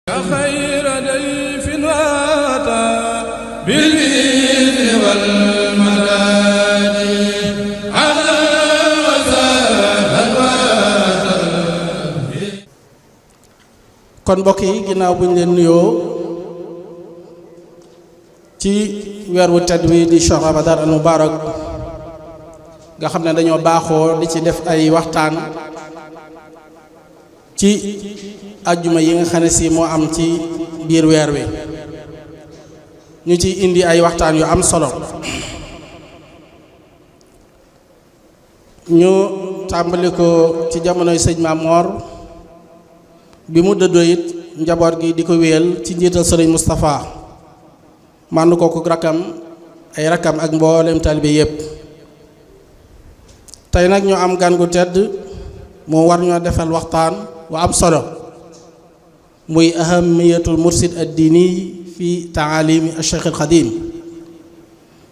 خير ضيف أتى بالبر والمداد على kon mbokk yi ginnaaw bu ñu leen nuyoo ci weer wu tedd wi di Cheikh Ramadan al Mubarak nga xam ne dañoo baaxoo di ci def ay waxtaan ci ajjuma yi nga xam ne si moo am ci biir weer wi ñu ci indi ay waxtaan yu am solo ñu tàmbali ko ci jamonoy sëñ Maam Moor bi mu dëddoo it njaboot gi di ko wéyal ci njiital sëriñ Moustapha mànd ko rakkam ay rakkam ak mboolem taalibe yépp tey nag ñu am gan gu tedd moo war ñoo defal waxtaan wa am solo muy ahamiyatul mursid ad-dini fi taalimi al-Cheikh al-Khadim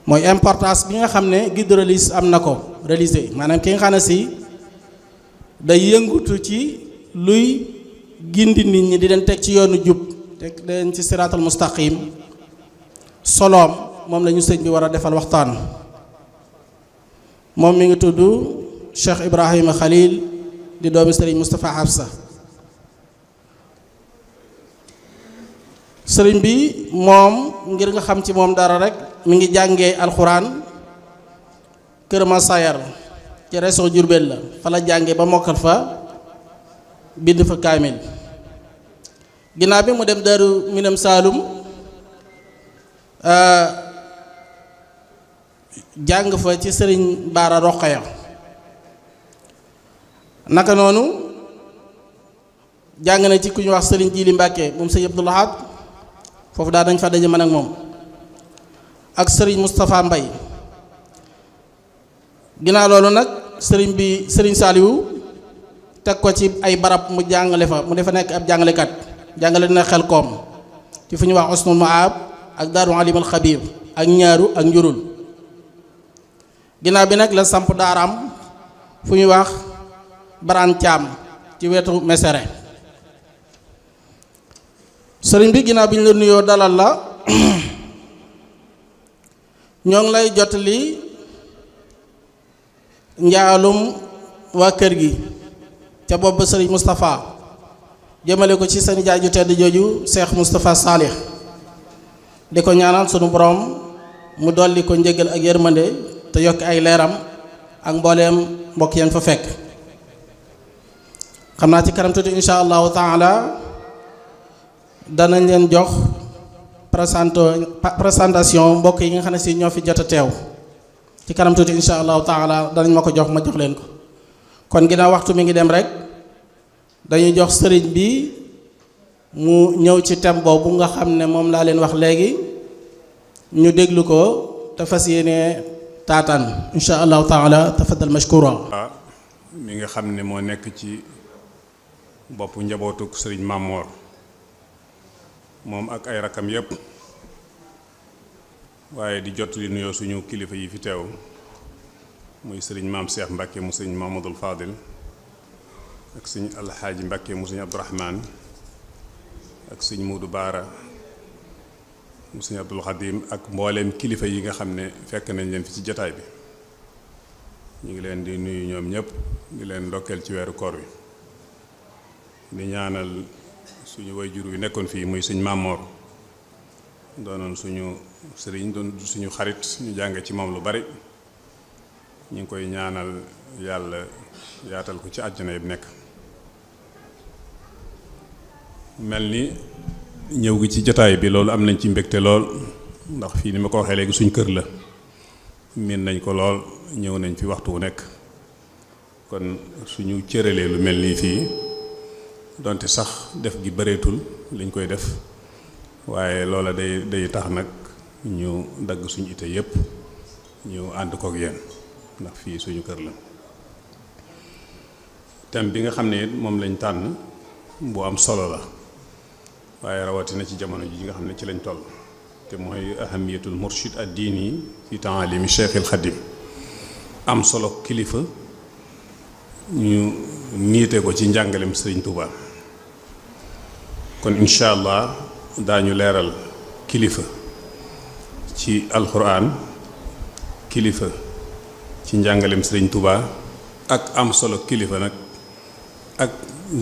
mooy importance bi nga xam ne guide religieux am na ko religieux maanaam ki nga xam ne si day yëngutu ci luy gindi nit ñi di leen teg ci yoonu jub teg leen ci siraatal mustaqim soloom moom la ñu sëñ bi war a defal waxtaan moom mi ngi tudd Cheikh Ibrahima Khalil di doomi sëriñ Moustapha Hafsa sëriñ bi moom ngir nga xam ci moom dara rek mi ngi jàngee alxuraan Kër Masayar ci région Diourbel la fa la jàngee ba mokkal fa bind fa kaamil ginnaaw bi mu dem Daaru Minam Saalum jàng fa ci sëriñ Baara Roqaya naka noonu jàng na ci ku ñu wax sëriñ Jili Mbàkke moom sëriñ Abdul Ahad foofu daal dañ fa daje man ak moom ak sëriñ Moustapha Mbay ginnaaw loolu nag sëriñ Saaliwu teg ko ci ay barab mu jàngale fa mu defa nekk ab jàngalekat jàngale dina xel koom ci fu ñu wax Usnul Maab ak Daaru Alimul Xabiir ak ñaaru ak njurul ginnaaw bi nag la samp daaraam fu ñuy wax Baraan Caam ci wetu Mesere sëriñ bi ginnaaw bi ñu la nuyoo dalal la ñoo ngi lay jottali njaalum waa kër gi ca bopp ba sëriñ Moustapha jëmale ko ci seen jaay ju tedd jooju Cheikh Moustapha Salih di ko ñaanal sunu borom mu dolli ko njëgal ak yërmande te yokk ay leeram ak mbooleem mbokk yeen fa fekk xam naa ci kanam tuuti insha allahu taala danañ leen jox présentation mbokk yi nga xam ne si ñoo fi jot a teew ci kanam tuuti insha allahu taala danañ ma ko jox ma jox leen ko kon ginnaaw waxtu mi ngi dem rek dañuy jox sëriñ bi mu ñëw ci thème boobu nga xam ne moom laa leen wax léegi ñu déglu ko te fas yéene taataan insha allahu taala tafaddal mashkura mi nga xam ne moo nekk ci boppu njabootuk sëriñ Mamor moom ak ay rakam yépp waaye di jot li nuyoo suñu kilifa yi fi teew muy sëriñ maam Cheikh Mbacke mu sëriñ Mamadul Fadil ak sëriñ Alxaaji Mbacke mu sëriñ Abdourahman ak sëriñ Muudu Baara mu sëriñ Abdul Xadim ak mbooleem kilifa yi nga xam ne fekk nañ leen fi ci jataay bi ñu ngi leen di nuyu ñoom ñëpp di leen ndokkeel ci weeru koor wi di ñaanal suñu wayjur wi nekkoon fii muy sëriñ Mamor doonoon suñu sëriñ doon suñu xarit ñu jànge ci moom lu bari ñu ngi koy ñaanal yàlla yaatal ko ci àjjana yi nekk mel ni ñëw gi ci jotaay bi loolu am nañ ci mbégte lool ndax fii ni ma ko waxee léegi suñ kër la miin nañ ko lool ñëw nañ fi waxtu wu nekk kon suñu cëralee lu mel nii fii donte sax def gi bëreetul liñ koy def waaye loola day tax nag ñu dagg suñu ite yépp ñu ànd kook yéen ndax fii suñu kër la thème bi nga xam ne it moom lañ tànn bu am solo la waaye rawatina ci jamono ji nga xam ne ci lañ toll te mooy ahamiyatul murshid ad-dini fi taalimi Cheikh al Khadim am solo kilifa ñu niite ko ci njàngalem Sëriñ Tuubaa kon incha allah daañu leeral kilifa ci alxuraan, kilifa ci njàngaleem Sëriñ Tuubaa ak am solo kilifa nag ak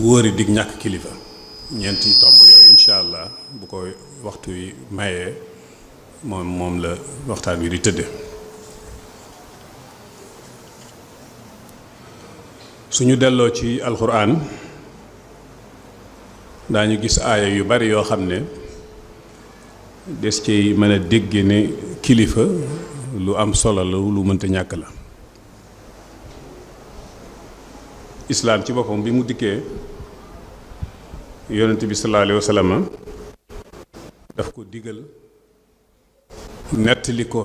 wóori dig ñàkk kilifa. ñeenti tomb yooyu incha allah bu ko waxtu wi mayee moom la waxtaan wi di tëdde. suñu delloo ci alxuraan daañu gis aaya yu bari yoo xam ne des ci mën a dégg ne kilifa lu am solo la, lu mënta ñàkk la. islaam ci boppam bi mu dikkee yonent bi sallallahu alayhi wa sallam daf ko digal nettali ko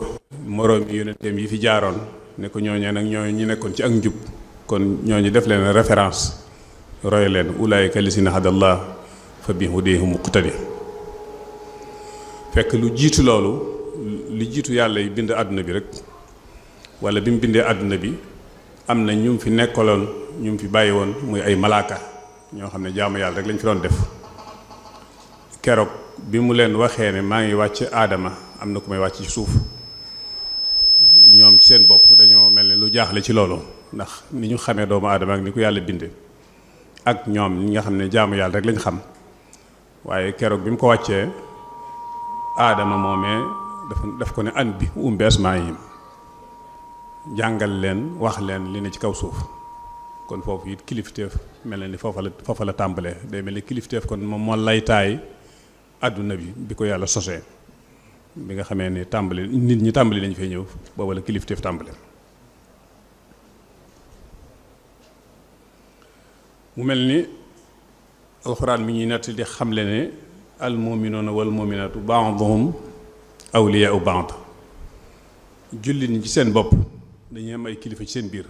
moroomi yonenteem yi fi jaaroon ne ko ñooñee nag ñooñu ñu nekkoon ci ak njub, kon ñooñu def leen référence, roy leen ulaayika lasina hadallah fa bi hudayhim muqtadi. fekk lu jiitu loolu, lu jiitu yàlla yi bind àdduna bi rek, wala bi mu bindee àdduna bi am na ñu fi nekkaloon, ñu fi bàyyi woon muy ay malaaka ñoo xam ne jaamu yàlla rek lañ fi doon def. keroog bi mu leen waxee ne maa ngi wàcc aadama, am na ku may wàcc ci suuf, ñoom ci seen bopp dañoo mel ne lu jaaxle ci loolu, ndax ni ñu xamee doomu aadama ak ni ko yàlla binde ak ñoom ñi nga xam ne jaamu yàlla rek lañ xam. waaye keroog bi mu ko wàccee aadama moomee daf ko ne an bi bi asmaa'ihim, jàngal leen, wax leen li ne ci kaw suuf. kon foofu it kilifteef mel na ni foofa la tàmbalee. day mel ni kilifteef kon moom moo lay taay àdduna bi ko yàlla sosee, bi nga xamee ne tàmbali nit ñi tàmbali nañu fay ñëw, booba la kilifteef tàmbale. mu mel ni alxuraan mi ñuy nett di xamle ne al mu'minuuna wal mu'minaatu ba'duhum awliyaa'u ba'd. jullit ñi ci seen bopp dañuy am ay kilifa ci seen biir,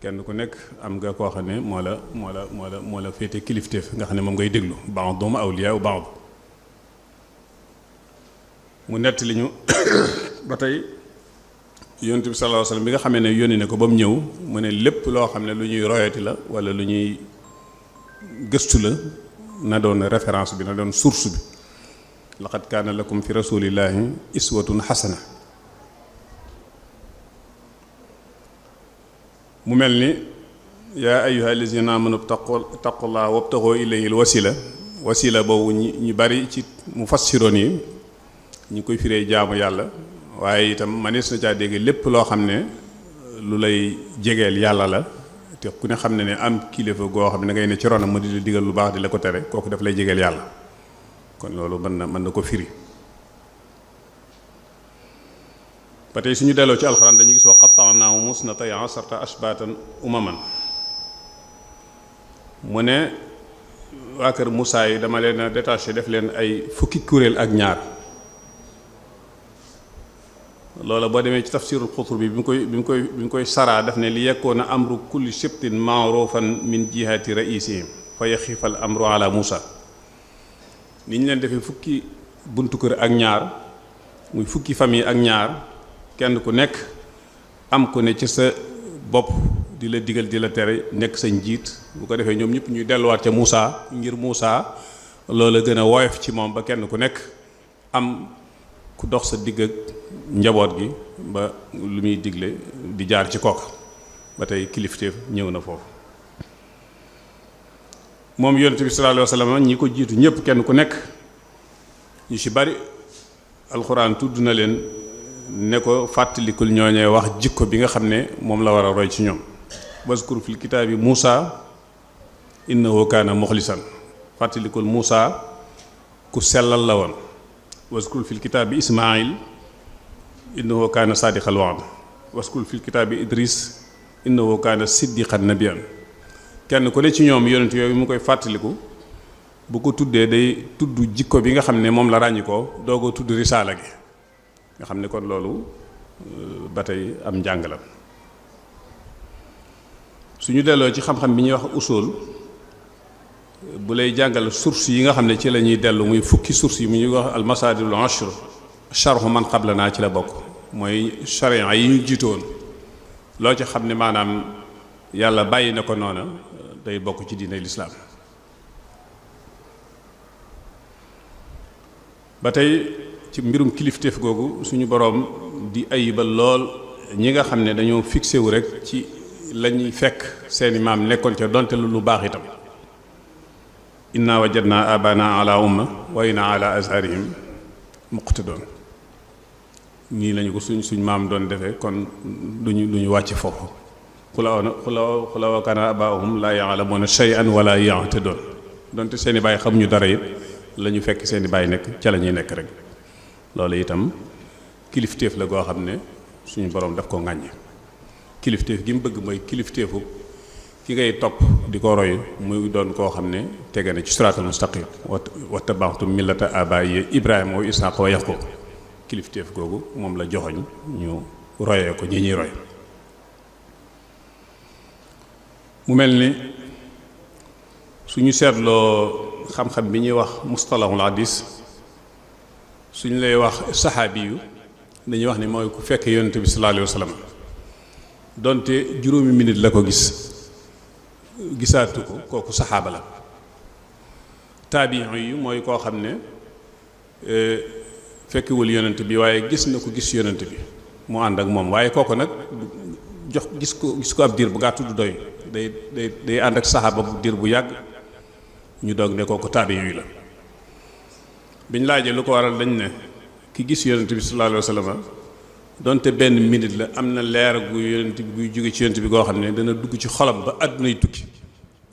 kenn ku nekk am nga koo xam ne moo la féete kilifteef nga xam ne moom ngay déglu. ba'duhum awliyaa'u ba'd. mu nett li ñu ba tey yonent bi sallallahu alayhi wasallam bi nga xamee ne yónni ne ko ba mu ñëw, mu ne lépp loo xam ne lu ñuy royati la wala lu ñuy gëstu la, na doon référence bi, na doon source bi. laqad kaana lakum fi rasulillahi iswatun xasana. mu mel ni yaa ayyuha allazina amanu taqullaha wabtaxoo ilayhi alwasila. wasila boobu ñu bari ci mufassiroon yi ñi koy firee jaamu yàlla, waaye itam manees na caa dégg lépp loo xam ne lu lay jegeel yàlla la. te ku ne xam ne am kilifa goo xam ne ngay ne ci ronam ma di la digal lu baax di la ko tere, kooku daf lay jegeel yàlla. kon loolu mën na ko firi. ba tey suñu delloo ci alxuraan dañuy gis wa qatta'naahu musnatay asharata ashbaatan umaman. mu ne waa kër Moussa yi dama leen a détaché def leen ay fukki kuréel ak ñaar. loola boo demee ci tafsirul Qurtubi bi mu koy saraa daf ne li yakkoona amru kulli sibtin ma'rufan min jihati ra'isihim fa yaxifal amru ala Moussa. ni ñu leen defee fukki buntu kër ak ñaar, muy fukki famille ak ñaar, kenn ku nekk am ku ne ci sa bopp di la digal di la tere, nekk sa njiit. bu ko defee ñoom ñëpp ñuy delluwaat ca Moussa, ngir Moussa loola gën a woyof ci moom ba kenn ku nekk am ku dox sa digg ak njaboot gi ba lu muy digle di jaar ci kooka. ba tey kilifteef ñëw na foofu. moom yonent bi sallallahu alayhi wa sallam ñi ko jiitu ñëpp kenn ku nekk ñu ci bari alxuraan tudd na leen ne ko fàttalikul ñooñee wax jikko bi nga xam ne moom la war a roy ci ñoom. waskur fil kitaabi Muusa innahu kaana muxlisan. fàttalikul Muusa ku sellal la woon. waskur fil kitaabi Ismaayil innahu kaana saadiqal wa'd. waskur fil kitaabi Idris innahu kaana siddiqan nabiyyan. kenn ku ne ci ñoom yonent yooyu mu koy fàttaliku, bu ko tuddee day tudd jikko bi nga xam ne moom la ràññi ko doogoo tudd risaala gi, nga xam ne kon loolu ba tey am njàng la. suñu delloo ci xam-xam bi ñuy wax usul, bu lay jàngal source yi nga xam ne ci la ñuy dellu, muy fukki source yi mu ñuy wax almasaadirul ashr, sharhu man qablanaa ci la bokk, mooy charia yi ñu jiitoon. loo ci xam ne maanaam yàlla bàyyi na ko noona day bokk ci diine lislaam. ba tey ci mbirum kilifteef googu suñu boroom di ayibal lool ñi nga xam ne dañoo fixé wu rek ci lañuy fekk seeni maam nekkoon ca donte lu baax itam inna wajadna abana ala umma wa inna ala azharihim muqtadun nii lañu ko suñ maam doon defee kon duñu wàcc foofu xulaw kana abaahum la ya'lamuna shay'an wala yahtadun donte seeni baay xamuñu dara it la ñu fekk seeni baay nekk ca la ñuy nekk rek loolu itam kilifteef la goo xam ne suñu borom daf ko ŋàññe kilifteef gi mu bëgg mooy kilifteefu ki ngay topp di ko roy muy doon koo xam ne tege na ci siraatal mustaqim wattaba'tu millata abaa'i Ibrahima wa Isxaaqa wa Yaqub kilifteef googu moom la joxoñ ñu royee ko ñi ñuy roy mu mel ni suñu seetloo xam-xam bi ñuy wax mustalahul hadis suñu lay wax saxaabi yu dañuy wax ni mooy ku fekk yonent bi sallallahu alayhi wa sallam donte juróomi minute la ko gisaatu ko kooku saxaaba la taabiin yi mooy koo xam ne fekkewul yonent bi waaye gis na ko gis yonent bi mu ànd ak moom waaye kooku nag gis ko ab diir bu gàttu du doy day ànd ak saxaaba bu diir bu yàgg ñu doog ne kooku taabiin yi la biñ laajee lu ko waral dañ ne ki gis yonent bi sallallahu alayhi wa sallam donte benn minute la am na leer gu yonent bi buy jóge ci yonent bi goo xam ne dana dugg ci xolam ba àdduna yi tukki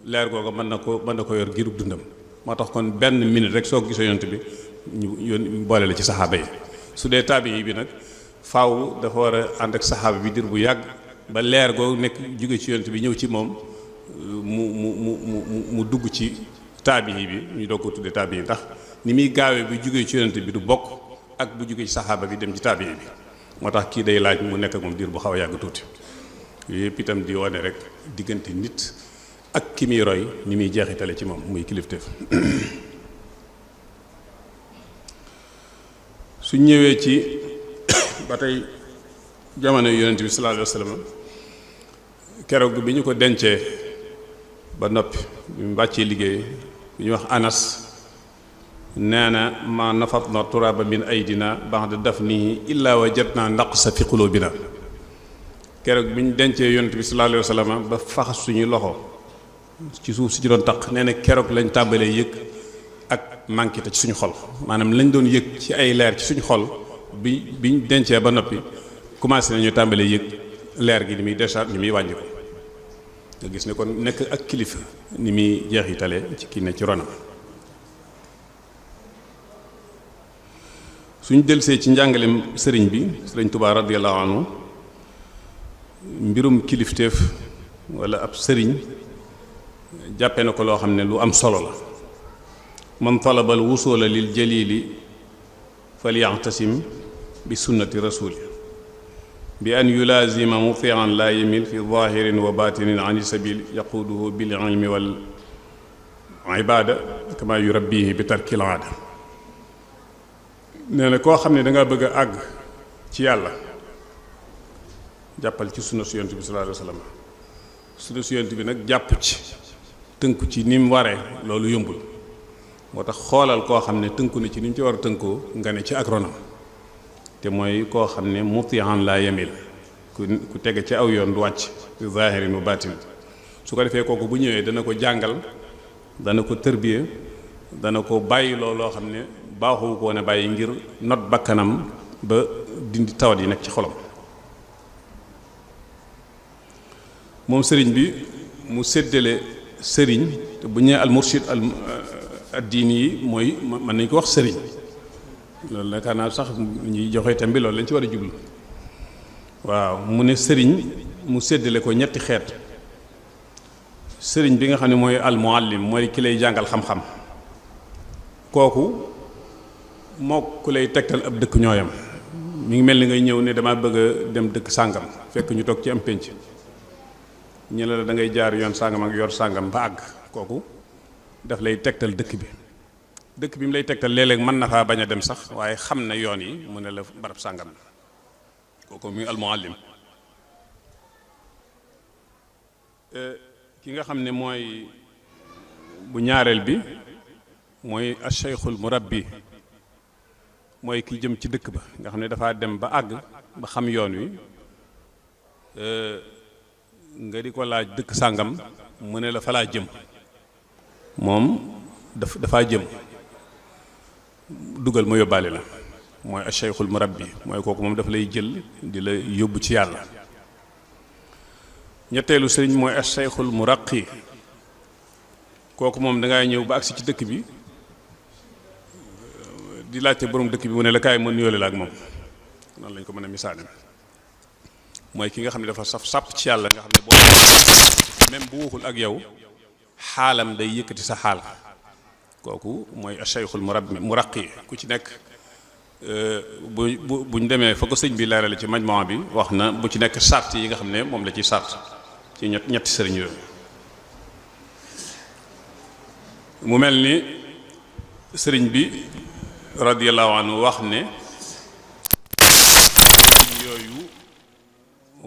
leer googu mën na ko yor girub dundam moo tax kon benn minute rek soo ko gisoo yonent bi ñu boole la ci saxaaba yi su dee taabii bi nag faaw dafa war a ànd ak saxaaba bi dir bu yàgg ba leer googu nekk jóge ci yonent bi ñëw ci moom mu dugg ci taabii bi ñu doog ko tuddee taabii ndax ni muy gaawee bi jóge ci yonent bi du bokk ak bu jóge ci saxaaba bi dem ci taabii bi moo tax kii day laaj mu nekk ak moom diir bu xaw a yàgg tuuti yooyu yëpp itam di wane rek diggante nit ak ki muy roy ni muy jeexitale ci moom muy kilifteef su ñëwee ci ba tey jamono yonent bi sallallahu alayhi wa sallam keroog bi ñu ko dencee ba noppi bi mu wàccee liggéey bi ñuy wax Anas nee na ma nafatna turaba min aydina ba'da dafnihi illa wajadna naqsa fi qulubina keroog bi ñu dencee yonent bi sallallahu alayhi wa sallam ba faxas suñu loxo ci suuf si ci doon taq nee na keroog lañ tàmbalee yëg ak manquité ci suñu xol maanaam lañ doon yëg ci ay leer ci suñu xol biñ dencee ba noppi commencé nañu tàmbalee yëg leer gi ni muy décharge ni muy wàññi ko nga gis ne kon nekk ak kilifa ni muy jeexitale ci kii ne ci ronam suñ delsee ci njàngalem sëriñ bi sëriñ Tuubaa radiyallahu anhu mbirum kilifteef wala ab sëriñ jàppe na ko loo xam ne lu am solo la man talabal wusula lil jalili falya'tasim bi sunnati rasuli bi an yulazima muti'an la yamil fi zahirin wa batinin an sabil yaquduhu bil ilmi wal ibada kama yurabbihi bi tarkil aada nee na koo xam ne dangaa bëgg a àgg ci yàlla jàppal ci sunna su yonent bi sallallahu alayhi wa sallam sunna su yonent bi nag jàpp ci tënku ci ni mu waree loolu yombul moo tax xoolal koo xam ne tënku na ci ni mu ci war a tënkoo nga ne ci ak ronam te mooy koo xam ne muti'an la yamil ku tege ci aw yoon du wàcc fi zahirin wa batin su ko defee kooku bu ñëwee dana ko jàngal dana ko tërbiye dana ko bàyyi loo xam ne baaxu ko ne bàyyi ngir not bakkanam ba dindi tawat yi nekk ci xolam moom sëriñ bi mu séddale sëriñ te bu ñëwee al murshid ad diini yi mooy mën nañ ko wax sëriñ loolu la yaakaar naa sax ñuy joxe tam bi loolu lañ ci war a jublu waaw mu ne sëriñ mu séddale ko ñetti xeet sëriñ bi nga xam ne mooy al muallim mooy ki lay jàngal xam-xam kooku moo ku lay tegtal ab dëkk ñooyam mi ngi mel ni ngay ñëw ne dama bëgg a dem dëkk sàngam fekk ñu toog ci am pénc ñu la da ngay jaar yoon sàngam ak yor sàngam ba àgg kooku daf lay tegtal dëkk bi mu lay tegtal léeg-léeg mën na faa bañ a dem sax waaye xam na yoon yi mu ne la barab sàngam kooku muy almuallim ki nga xam ne mooy bu ñaareel bi mooy asheykhul murabbi mooy ki jëm ci dëkk ba nga xam ne dafaa dem ba àgg ba xam yoon wi nga di ko laaj dëkk sàngam mu ne la fa laa jëm moom dafaa jëm dugal ma yóbbaale la mooy acheikhul murabbi mooy kooku moom dafa lay jël di la yóbbu ci yàlla. ñetteelu sëriñ mooy acheikhul muraqi kooku moom dangay ñëw ba agsi ci dëkk bi di laajte borom dëkk bi mu ne la kaay ma nuyoole la ak moom noonu lañ ko mën a misaale mooy ki nga xam ne dafa saf sàpp ci yàlla nga xam ne boo même bu waxul ak yow xaalam day yëkkati sa xaal kooku mooy acheikhul muraqi ku ci nekk buñ demee fa ko sëñ bi leerale ci majmaa bi wax na bu ci nekk sart yi nga xam ne moom la ci sart ci ñetti sëriñ yooyu mu mel ni sëriñ bi radiyallahu anhu wax ne yooyu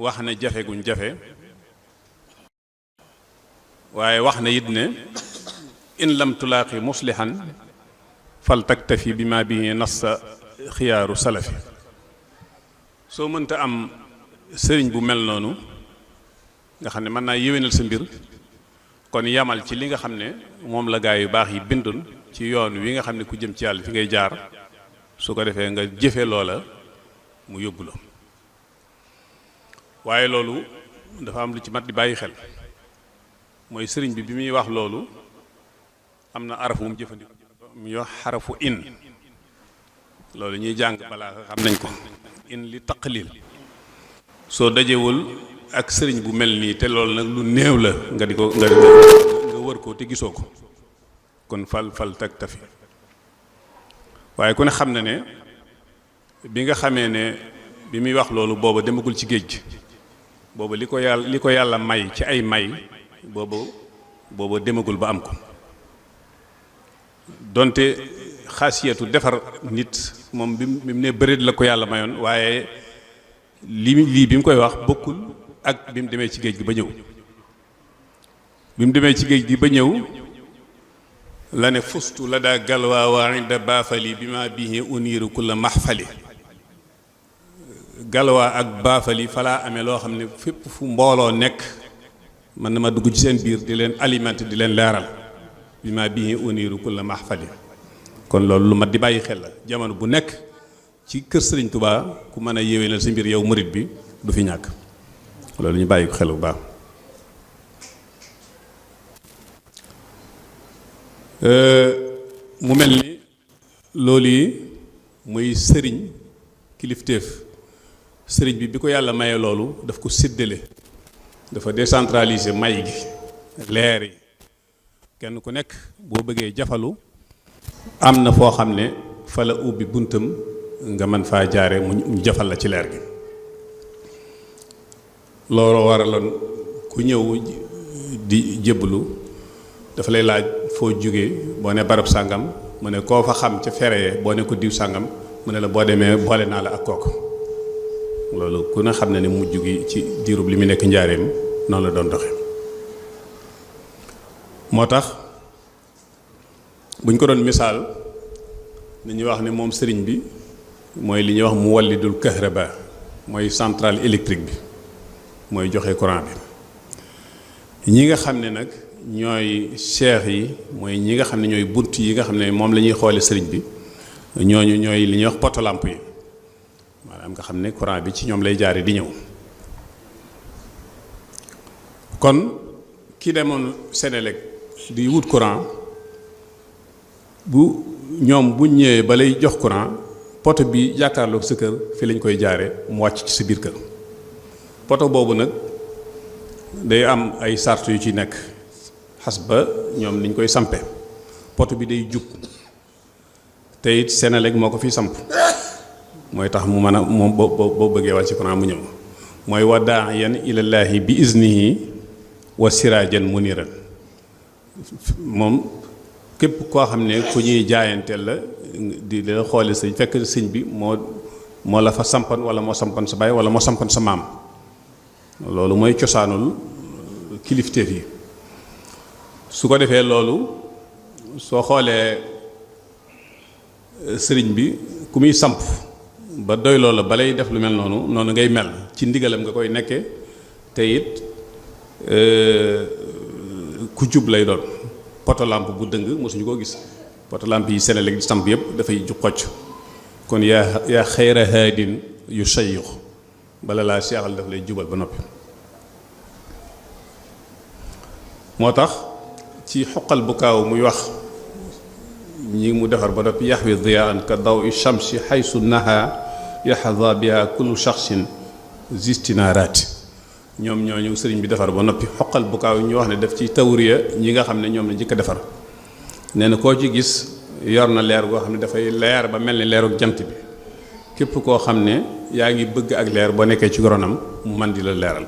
wax ne jafe guñ jafe waaye wax na it ne in lam tulaaqi muslihan fal taktafi bi ma bihi nassa xiyaaru salafi soo mënta am sëriñ bu mel noonu nga xam ne mën naa yéwénal sa mbir kon yamal ci li nga xam ne moom la gaa yu baax yi bindoon ci yoon wi nga xam ne ku jëm ci yàlla fi ngay jaar su ko defee nga jëfe loola mu yóbbu la waaye loolu dafa am lu ci mat di bàyyi xel mooy sëriñ bi muy wax loolu am na araf mu jëfandikoo mu wax xarafu in loolu ñuy jàng balaa xam nañ ko in li taqlil soo dajewul ak sëriñ bu mel nii te loolu nag lu néew la nga di ko nga wër ko te gisoo ko kon fal taktafi waaye ku ne xam na ne bi nga xamee ne bi muy wax loolu booba demagul ci géej gi booba li ko yàlla may ci ay may booba demagul ba am ko donte xaasiyatu defar nit moom bi mu ne bëreet la ko yàlla mayoon waaye lii bi mu koy wax bokkul ak bi mu demee ci géej gi ba ñëw bi mu demee ci géej gi ba ñëw la ne fustu la daa galwaa wa inda baafali bi ma bihi uniiru kulla maxfali galwaa ak baafali falaa amee loo xam ne fépp fu mbooloo nekk man na ma dugg ci seen biir di leen alimenté di leen leeral bi ma bihi uniiru kulla maxfali kon loolu lu mat di bàyyi xel la jamono bu nekk ci kër Sëriñ Tuubaa ku mën a yéwénal sa mbir yow murit bi du fi ñàkk loolu ñu bàyyi ko xel bu baax mu mel ni loolu yi muy sëriñ kilifteef sëriñ bi ko yàlla maye loolu daf ko séddale dafa décentraliser may gi leer yi kenn ku nekk boo bëggee jafalu am na foo xam ne fa la ubbi buntam nga mën faa jaare mu jafal la ci leer gi loolu waraloon ku ñëw di jébbalu dafa lay laaj foo jógee boo ne barab sàngam mu ne koo fa xam ca fere boo ne ko diw sàngam mu ne la boo demee boole naa la ak kooku loolu ku ne xam ne ne mujj gi ci diirub li mu nekk njaareem noonu la doon doxe moo tax buñ ko doon misaal dañuy wax ne moom sëriñ bi mooy li ñuy wax mu wallidul kahraba mooy centrale électrique bi mooy joxe courant bi ñi nga xam ne nag ñooy cheikh yi mooy ñi nga xam ne ñooy bunt yi nga xam ne moom la ñuy xoole sëriñ bi ñooñu ñooy li ñuy wax poto lampe yi maanaam nga xam ne courant bi ci ñoom lay jaare di ñëw kon ki demoon Sénélec di wut courant bu ñoom buñ ñëwee ba lay jox courant poto bi jàkkaarloog sa kër fi lañ koy jaare mu wàcc ci sa biir kër poto boobu nag day am ay sart yu ci nekk xas ba ñoom niñ koy sampe poto bi day jub te it Sénélec moo ko fi samp mooy tax mu mën a moom boo bëggee wàcc courant mu ñëw mooy wa daa'iyan ilallaahi bi iznihi wa siraajan muniran moom képp koo xam ne ku ñuy jaayanteel la di la xoole sëñ fekk sëñ bi moo la fa sampan wala moo sampan sa baay wala moo sampan sa maam loolu mooy cosaanul kilifteef yi su ko defee loolu soo xoolee sëriñ bi ku muy samp ba doy loola balay def lu mel noonu ngay mel ci ndigalam nga koy nekke te it ku jub lay doon. poto lampe bu dëng mosuñu koo gis poto lampe yi Sénégal di samp yëpp dafay ju xocc kon yaa xayra haadin yu sayix bala laa seexal daf lay jubal ba noppi. moo tax ci xoqal bu kaaw muy wax ñi mu defar ba noppi yaxwi diyaan ka daw i shamsi xaysu naha yaxda biha kullu shaxsin zistinaaraati ñoom ñooñu sëriñ bi defar ba noppi xoqal bu kaaw ñu wax ne def ci tawriya ñi nga xam ne ñoom la njëkk a defar nee na koo ci gis yor na leer goo xam ne dafay leer ba mel ni leeruk jant bi képp koo xam ne yaa ngi bëgg ak leer boo nekkee ci ronam mu man di la leeral.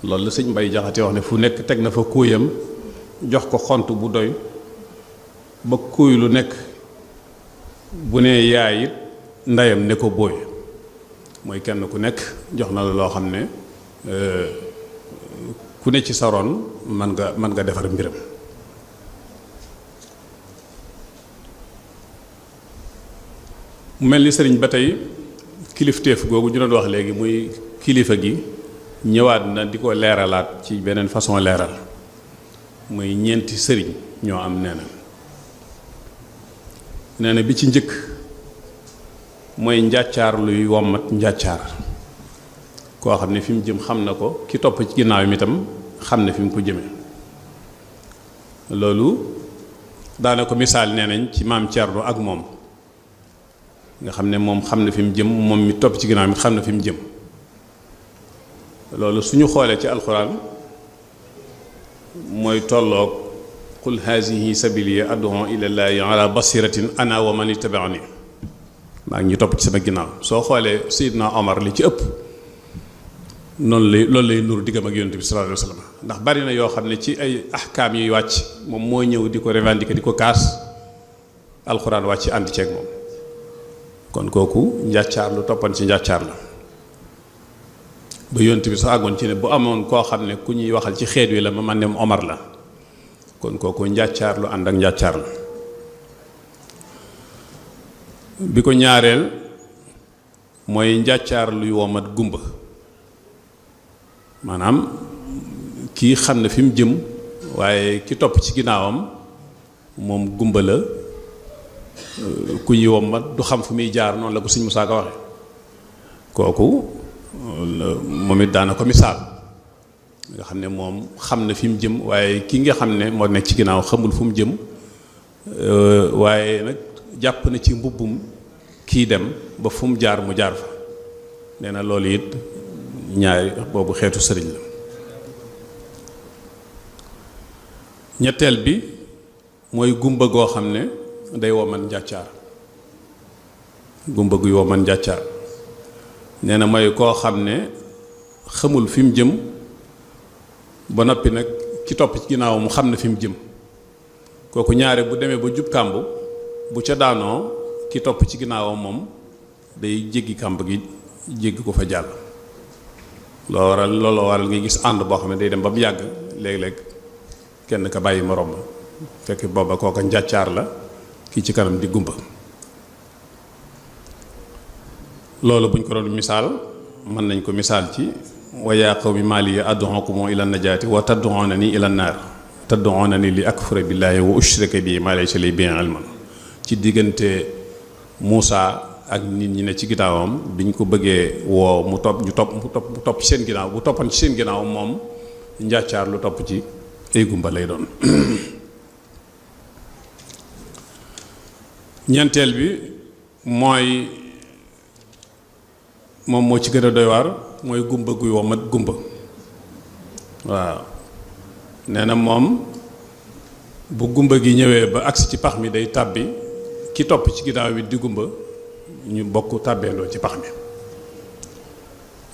loolu la sëñ Mbay Jaxate wax ne fu nekk teg na fa kóoyam jox ko xont bu doy ba kóoy lu nekk bu ne yaay it ndeyam ne ko booy mooy kenn ku nekk jox na la loo xam ne ku ne ci sa ron mën nga defar mbiram. mu mel ni sëriñ ba tey kilifteef googu ñu doon wax léegi muy kilifa gi ñëwaat na di ko leeralaat ci beneen façon leeral muy ñeenti sëriñ ñoo am nee na bi ci njëkk mooy njàccaar luy wommat njàccaar koo xam ne fi mu jëm xam na ko ki topp ci ginnaaw mi itam xam ne fi mu ko jëme loolu daana ko misaal nee nañ ci maam Thierno ak moom nga xam ne moom xam na fi mu jëm moom mi topp ci ginnaaw mi xam na fi mu jëm. loolu suñu xoolee ci alxuraan mooy tolloog qul hazihi sabili ad'u ila llahi ala basiratin ana wa man ittabaani maa ngi ñu topp ci sama ginnaaw. soo xoolee Seydina Omar li ci ëpp loolu lay nuru diggam ak yonent bi sallallahu alayhi wa sallam ndax bari na yoo xam ne ci ay ahkaam yuy wàcc moom moo ñëw di ko revendiquer di ko kaas alxuraan wàcc ànd ceeg moom kon kooku njàccaar lu toppan ci njàccaar la. ba yonent bi sax àggoon ci ne bu amoon koo xam ne ku ñuy waxal ci xeet wi la ma man dem Omar la kon kooku njàccaar lu ànd ak njàccaar la. bi ko ñaareel mooy njàccaar luy womat gumba maanaam kii xam ne fi mu jëm waaye ki topp ci ginnaawam moom gumba la ku ñuy womat du xam fu muy jaar noonu la ko Sëñ Musaa Ka waxe kooku moom it daana ko misaal nga xam ne moom xam na fi mu jëm waaye ki nga xam ne moo nekk ci ginnaaw xamul fu mu jëm waaye nag jàpp na ci mbubbum kii dem ba fu mu jaar mu jaar fa nee na loolu it ñaari boobu xeetu sëriñ la. ñetteel bi mooy gumba goo xam ne day woman njàccaar gumba guy woman njàccaar nee na mooy koo xam ne xamul fi mu jëm ba noppi nag ki topp ci ginnaaw mu xam ne fi mu jëm kooku ñaare bu demee ba jub kàmb bu ca daanoo ki topp ci ginnaawam moom day jéggi kàmb gi jéggi ko fa jàll. looloo waral nga gis ànd boo xam ne day dem ba mu yàgg léeg-léeg kenn ka bàyyi morom ba fekk booba kooka njàccaar la kii ci kanam di gumba. loolu buñ ko doon misaal mën nañ ko misaal ci wa yaa qawmi maa liya ad'ukum ila najaati wa tad'unani ila naar tad'unani li akfura billahi wa ushrika bihi maa laysa li bihi ilmun ci diggante Muusa ak nit ñi ne ci ginnaawam biñ ko bëggee woo mu topp ci seen ginnaaw bu toppan ci seen ginnaaw moom njàccaar lu topp ci ay gumba lay doon. ñeenteel bi mooy moom moo ci gën a doy waar mooy gumba guy womat gumba waaw nee na moom bu gumba gi ñëwee ba agsi ci pax mi day tàbbi ki topp ci ginnaaw bi di gumba ñu bokk tàbbeendoo ci pax mi.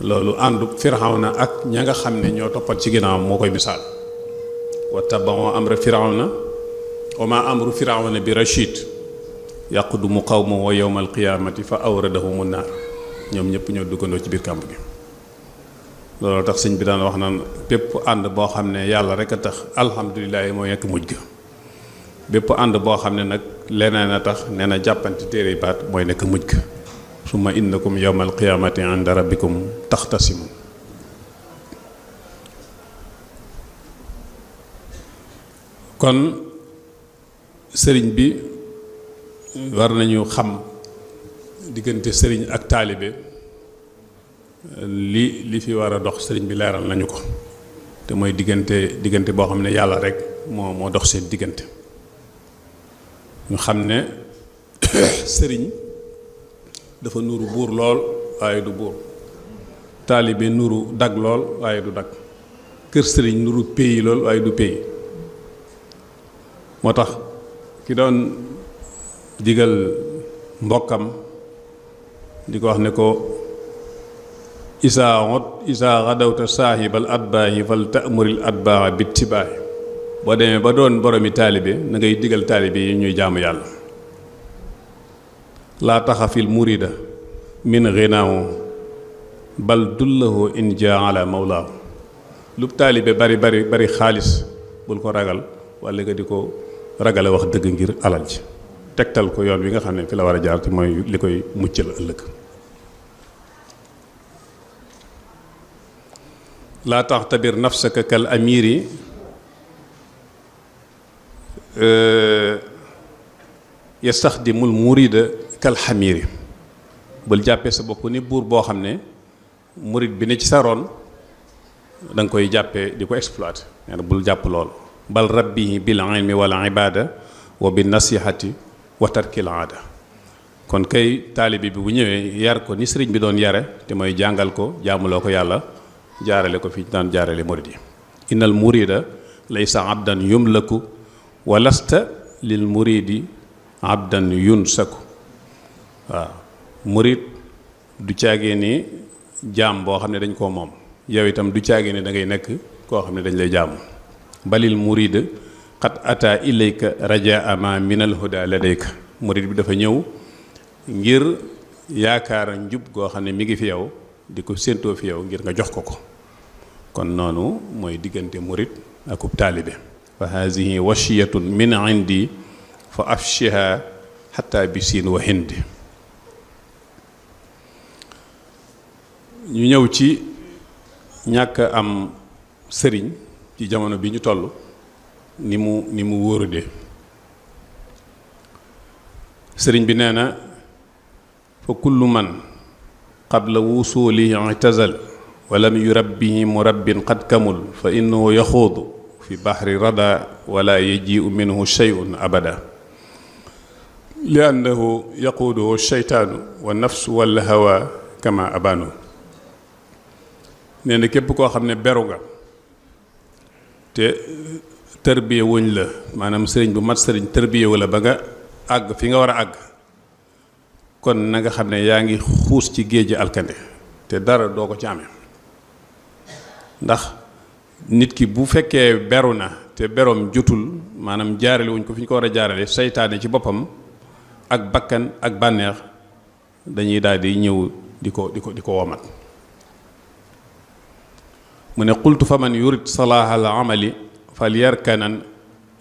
loolu àndu Firawna ak ña nga xam ne ñoo toppat ci ginnaaw moo koy misaal wa taba'u amra Firawna wa ma amru Firawna bi rashid yaqdumu qawmahu wa yawmal qiyaamati fa awradahumun naar ñoom ñëpp ñoo duggandoo ci biir kàmb gi. loolu tax sëñ bi daan wax naan bépp ànd boo xam ne yàlla rek a tax alhamdulilah mooy nekk mujj ga bépp ànd boo xam ne nag leneen a tax nee na jàppante téere baat mooy nekk mujj ga summa innakum yawmal qiyaamati inda rabbikum taxtasimun kon sëriñ bi war nañu xam diggante sëriñ ak taalibe li fi war a dox sëriñ bi leeral nañu ko te mooy diggante boo xam ne yàlla rek moo dox seen diggante ñu xam ne sëriñ dafa nuru buur lool waaye du buur taalibe nuru dag lool waaye du dag kër sëriñ nuru pays lool waaye du pays moo tax ki doon digal mbokkam di ko wax ne ko isaa xadawta saahibal atbaahi fal ta'muril atbaaha bittibaahi boo demee ba doon boromi taalibe na ngay digal taalibe yi ñuy jaamu yàlla laa taxafil murida min ginaahu bal dullahu in jaa ala mawlaahu lu taalibe bari xaalis bul ko ragal walla nga di ko ragale wax dëgg ngir alal ji tegtal ko yoon wi nga xam ne fi la war a jaar ci mooy li koy muccal ëllëg laa taxtabir nafsaka kal amiri yastaxdimul murida kal xamiri bul jàppee sa bopp ni buur boo xam ne murid bi ne ci sa ron da nga koy jàppee di ko exploiter nee na bul jàpp lool bal rabbihi bil ilmi wal ibada wa bin nasihati wa tarkil aada kon kay taalibi bi bu ñëwee yar ko ni sëriñ bi doon yare te mooy jàngal ko jaamuloo ko yàlla jaarale ko fi daan jaarale murid yi innal murida laysa abdan yumlaku wa lasta lil muridi abdan yunsaku waaw murid du caagee ni jaam boo xam ne dañ koo moom yow itam du caagee ni da ngay nekk koo xam ne dañ lay jaamu balil murida qad ata ilayka rajaa ma minal huda ladayka murid bi dafa ñëw ngir yaakaar njub goo xam ne mi ngi fi yow di ko séentoo fi yow ngir nga jox ko ko kon noonu mooy diggante murid akub taalibe fa hazihi washiyatun min indi fa afshiha hatta bi siin wa hindi ñu ñëw ci ñàkk am sëriñ ci jamono bi ñu toll ni mu wóorude sëriñ bi nee na fa kullu man qabla wusulihi i'tazal wa lam yurabbihi murabbin qad kamul fa innahu yaxuudu fi bahri rada wala yaji'u minhu shay'un abada li annahu yaquuduhu shaytaanu wa nafsu wal hawa kama abanu nee na képp koo xam ne beru nga te tërbiye wuñ la maanaam sëriñ bu mat sëriñ tërbiye wu la ba nga àgg fi nga war a àgg kon na nga xam ne yaa ngi xuus ci géeji alkande te dara doo ko ci amee ndax nit ki bu fekkee beru na te beroom jotul maanaam jaarale wuñ ko fi ñu ko war a jaarale seytaane ci boppam ak bakkan ak bànneex dañuy daal di ñëw di ko womat mu ne qultu fa man yurid salaaha al amali fal yarkanan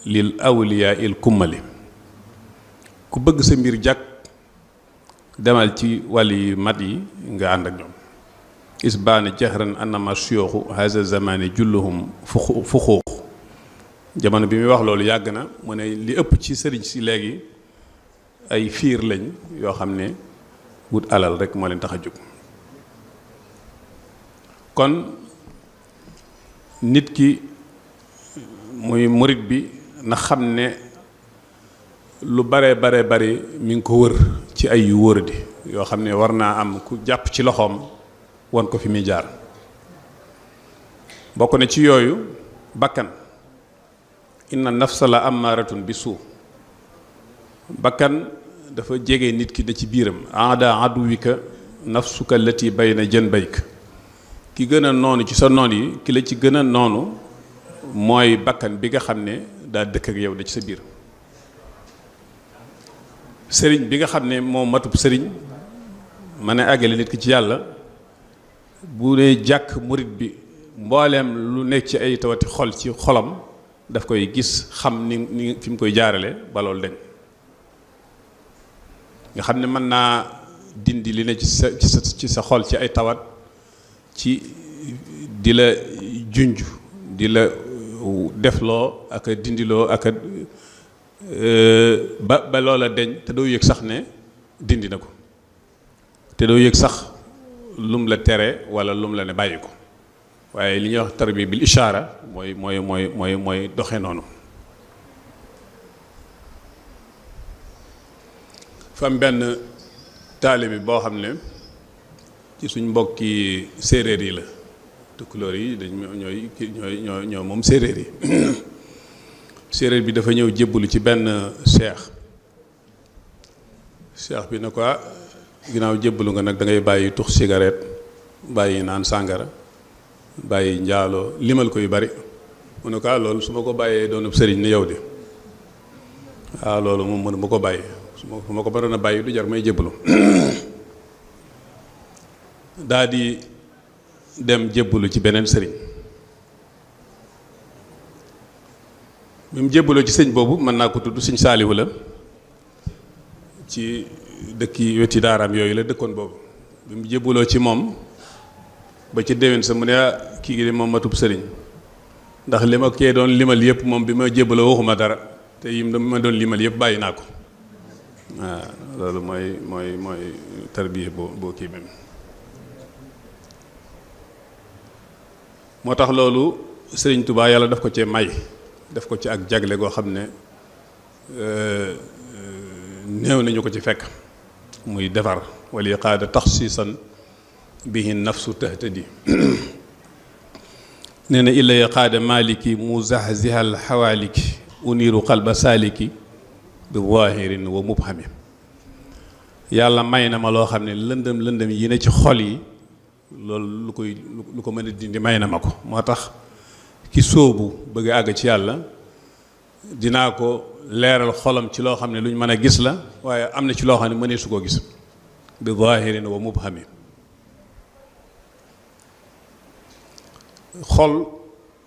lil awliyaa il kummali ku bëgg sa mbir jàkk demal ci wàlli mat yi nga ànd ak ñoom isbaana jahran annama suyooxu haza zamani julluhum fuxuux jamono bi muy wax loolu yàgg na mu ne li ëpp ci sëriñ si léegi ay fiir lañ yoo xam ne wut alal rek moo leen tax a jóg kon nit ki muy murit bi na xam ne lu bare bari mi ngi ko wër ci ay yu wóoradi yoo xam ne war naa am ku jàpp ci loxoom won ko fi muy jaar bokk na ci yooyu bakkan inna nafsa la amaaratun bi suu bakkan dafa jege nit ki da ci biiram aada aduwika nafsuka lati bayna janbayka ki gën a noonu ci sa noon yi ki la ci gën a noonu mooy bakkan bi nga xam ne daa dëkk ak yow da ci sa biir sëriñ bi nga xam ne moo matub sëriñ mën a àggale nit ki ci yàlla bu dee jàkk murit bi mbooleem lu nekk ci ay tawati xol ci xolam daf koy gis xam ni fi mu koy jaarale ba loolu dañ nga xam ne mën naa dindi li ne ci sa xol ci ay tawat ci di la junj di la defloo ak a dindiloo ak a ba loola deñ te doo yëg sax ne dindi na ko te doo yëg sax lum la tere wala lum la ne bàyyi ko waaye li ñuy wax tarbiya bil ishaara mooy doxe noonu. fam benn taalibe boo xam ne ci suñ mbokki séeréer yi la tukulóor yi dañ ñoo moom séeréer yi séeréer bi dafa ñëw jébbalu ci benn cheikh bi ne ko ginnaaw jébbalu nga nag da ngay bàyyi tux cigarette bàyyi naan sàngara bàyyi njaaloo limal ko yu bari mu ne ko loolu su ma ko bàyyee doonub sëriñ ne yow de loolu moom mënu ma ko bàyyi su ma ko baroon a bàyyi du jar may jébbalu daa di dem jébbalu ci beneen sëriñ bi mu jébbaloo ci sëñ boobu mën naa ko tudd sëñ Saaliwu la ci dëkki weti daaraam yooyu la dëkkoon boobu bi mu jébbaloo ci moom ba ci déwén sa mu ne kii gi de moom matub sëriñ ndax li ma kee doon limal yëpp moom bi ma jébbaloo waxuma dara te yim ma doon limal yëpp bàyyi naa ko waaw loolu mooy tarbiya boo kii même moo tax loolu sëriñ Touba yàlla daf ko cee may daf ko ci ak jagle goo xam ne néew nañu ko ci fekk muy defar wali qaada taxsiisan bihi nafsu tahtadi nee na illa ya qaada maliki muzahzihal xawaaliki uniiru qalba saaliki bi zahirin wa mubhami yàlla may na ma loo xam ne lëndëm yi ne ci xol yi loolu lu ko mën a dindi may na ma ko moo tax ki sóobu bëgg a àgg ci yàlla dinaa ko leeral xolam ci loo xam ne lu ñu mën a gis la waaye am na ci loo xam ne mënee su koo gis bi zahirin wa mubhami xol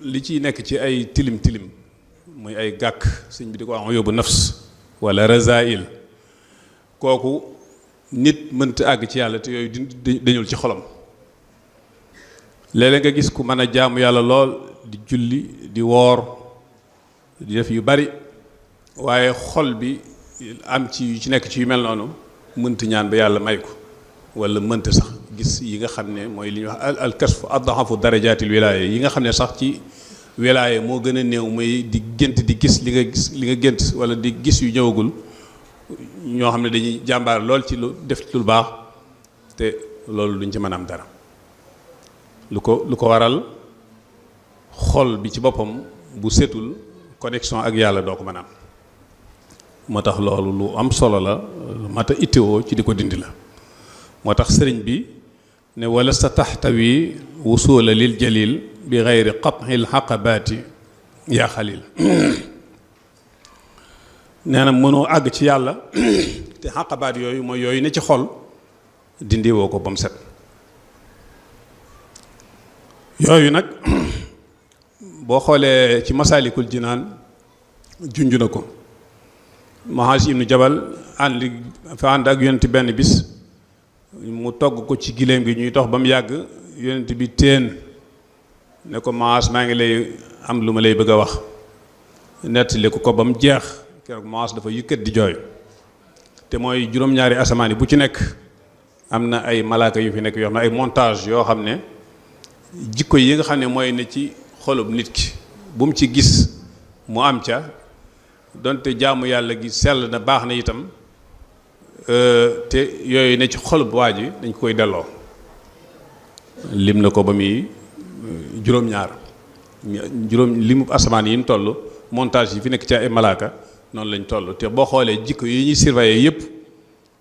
li ciy nekk ci ay tilim muy ay gàkk sëñ bi di ko wax yóbbu nafs wala razail kooku nit mënta àgg ci yàlla te yooyu dañul ci xolam léeg-léeg nga gis ku mën a jaamu yàlla lool di julli di woor di def yu bari waaye xol bi am ci nekk ci yu mel noonu mënta ñaan ba yàlla may ko wala mënta sax gis yi nga xam ne mooy li ñuy wax al kasfu adhafu darajaatil wilaaya yi nga xam ne sax ci wilaaya moo gën a néew muy di gént di gis li nga gént wala di gis yu ñëwagul ñoo xam ne dañuy jàmbaar lool ci lu def lu baax te loolu duñ ci mën a am dara lu ko waral xol bi ci boppam bu setul connexion ak yàlla doo ko mën a am moo tax loolu lu am solo la mat a itteewoo ci di ko dindi la moo tax sëriñ bi ne wala sa taxtawi wusula lil jalil bi gayri qat'il xaqabaati yaa xalil nee na mënoo àgg ci yàlla te xaqabaat yooyu mooy yooyu ne ci xol dindi woo ko ba mu set yooyu nag boo xoolee ci masaalikul jinaan junj na ko Muaaz ibnu Jabal ànd ak yonent benn bis mu togg ko ci giléem gi ñuy dox ba mu yàgg yonent bi teen ne ko Muaaz maa ngi lay am lu ma lay bëgg a wax nettali ko ba mu jeex keroog Muaaz dafa yëkkat di jooy te mooy juróom-ñaari asamaan yi bu ci nekk am na ay malaaka yu fi nekk yoo xam ne ay montage yoo xam ne jikko yi nga xam ne mooy ne ci xolub nit ki bu mu ci gis mu am ca donte jaamu yàlla gi sell na baax na itam te yooyu ne ci xolub waa ji dañ koy delloo lim na ko ba muy juróom-ñaar limu asamaan yi ñu toll montage yi fi nekk ci ay malaaka noonu lañ toll te boo xoolee jikko yi ñuy surveiller yépp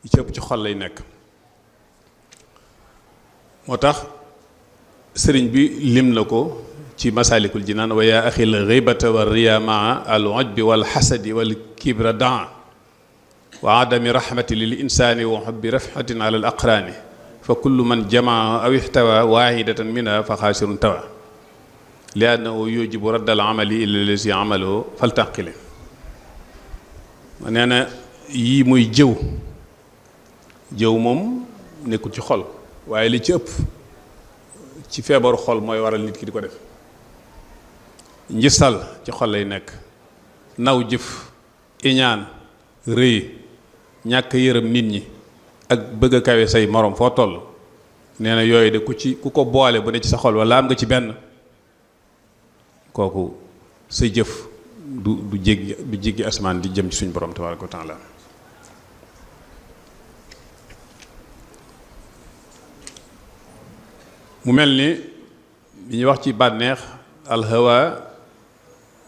yi ci ëpp ci xol lay nekk moo tax sëriñ bi lim na ko ci masaalikul jinaan wa yaa axil ghibata wa riya maa al ujbi wal xasadi wal kibra daa wa adami rahmati lil insaani wa hubbi rafhatin ala al aqraani fa kullu man jamaa aw ihtawa waahidatan minha fa xaasirun tawa li annahu yujibu raddal amali illa lazi amalahu faltaqile nee na yii muy jëw moom nekkul ci xol waaye li ci ëpp ci feebaru xol mooy waral nit ki di ko def. njistal ci xol lay nekk, naw jëf, iñaan, rëy, ñàkk yërëm nit ñi ak bëgg a kawe say morom foo toll nee na yooyu de ku ko boole bu ne ci sa xol wala am nga ci benn kooku sa jëf du jéggi asamaan di jëm ci suñu borom tabaaraka wa taala. mu mel ni li ñuy wax ci bànneex alhawa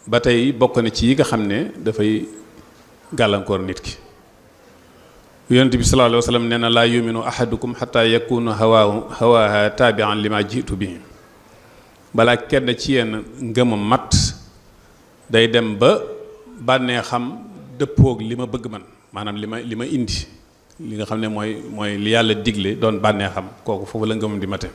ba tey bokk na ci yi nga xam ne dafay gàllankoor nit ki. yonent bi sallallahu alayhi wa sallam nee na laa yuminu ahadukum xataa yakuna hawaaha taabian li ma jiitu bi balaa kenn ci yenn ngëmam mat day dem ba bànnee xam dëppoog li ma bëgg man maanaam li ma indi li nga xam ne mooy li yàlla digle doon bànnee xam kooku foofu la ngëmam di mate.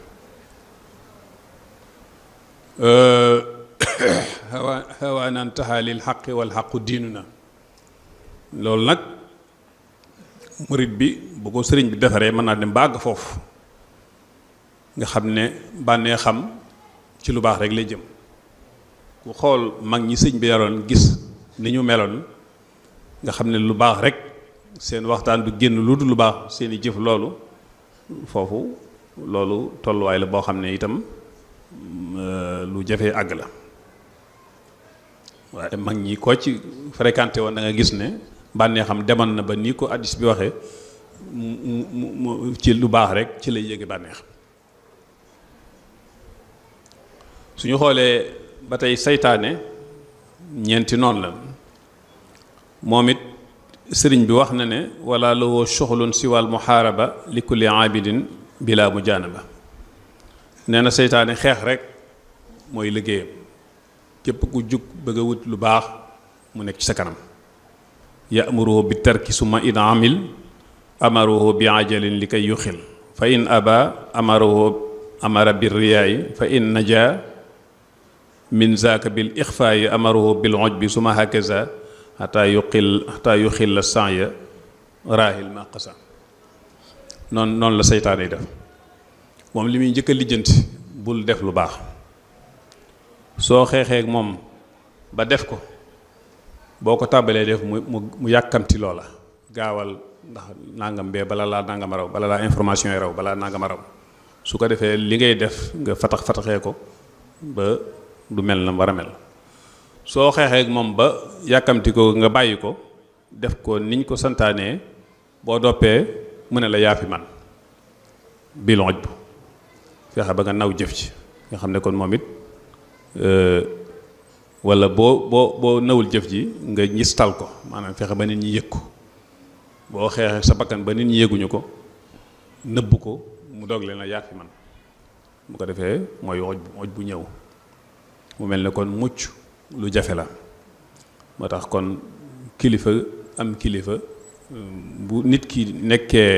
hawaanaan taxaalil xaqi wal xaqu diinu na loolu nag murit bi bu ko sëriñ bi defaree mën naa dem ba àgg foofu nga xam ne bànnee xam ci lu baax rek lay jëm. ku xool mag ñi sëñ bi yaroon gis ni ñu meloon nga xam ne lu baax rek seen waxtaan du génn lu dul lu baax seeni jëf loolu foofu loolu tolluwaay la boo xam ne itam lu jafee àgg la. waaye mag ñi koo ci fréquenté woon da nga gis ne bànnee xam demoon na ba nii ko hadiis bi waxee mu ci lu baax rek ci lay yëge bànneex. suñu xoolee ba tey saytaane ñeenti noonu la moom it sëriñ bi wax na ne wala lahu shuxlun siwal muhaaraba li kulli aabidin bila mujaanaba nee na saytaane xeex rek mooy liggéeyam képp ku jug bëgg a wut lu baax mu nekk ci sa kanam. ya'muruhu bi tarki summa in amil amaruhu bi ajalin li kay yuxil fa in aba amara bir riyaayi fa in naja min zaaka bil ixfaayi amaruhu bil ujbi suma hakaza xataa yuxil la sanya raahil maqasa noonu la seytaane def moom li muy njëkk a lijjanti bul def lu baax soo xeexeek moom ba def ko boo ko tàmbalee def mu yàkkamti loola gaawal ndax nangam bee bala laa nangam raw bala laa information yi raw bala nangam raw su ko defee li ngay def nga fataxee ko ba du mel na war a mel. soo xeexeek moom ba yàkkamti ko nga bàyyi ko def ko niñ ko santaanee boo doppee mu ne la yaafi man biloj bu fexe ba nga naw jëf ci nga xam ne kon moom it wala boo nawul jëf ji nga ñistal ko maanaam fexe ba nit ñi yëg ko boo xeexee sa bakkan ba nit ñi yëguñu ko nëbb ko mu doog leen a yaafi man bu ko defee mooy oj bu ñëw mu mel ne kon mucc lu jafe la moo tax kon kilifa bu nit ki nekkee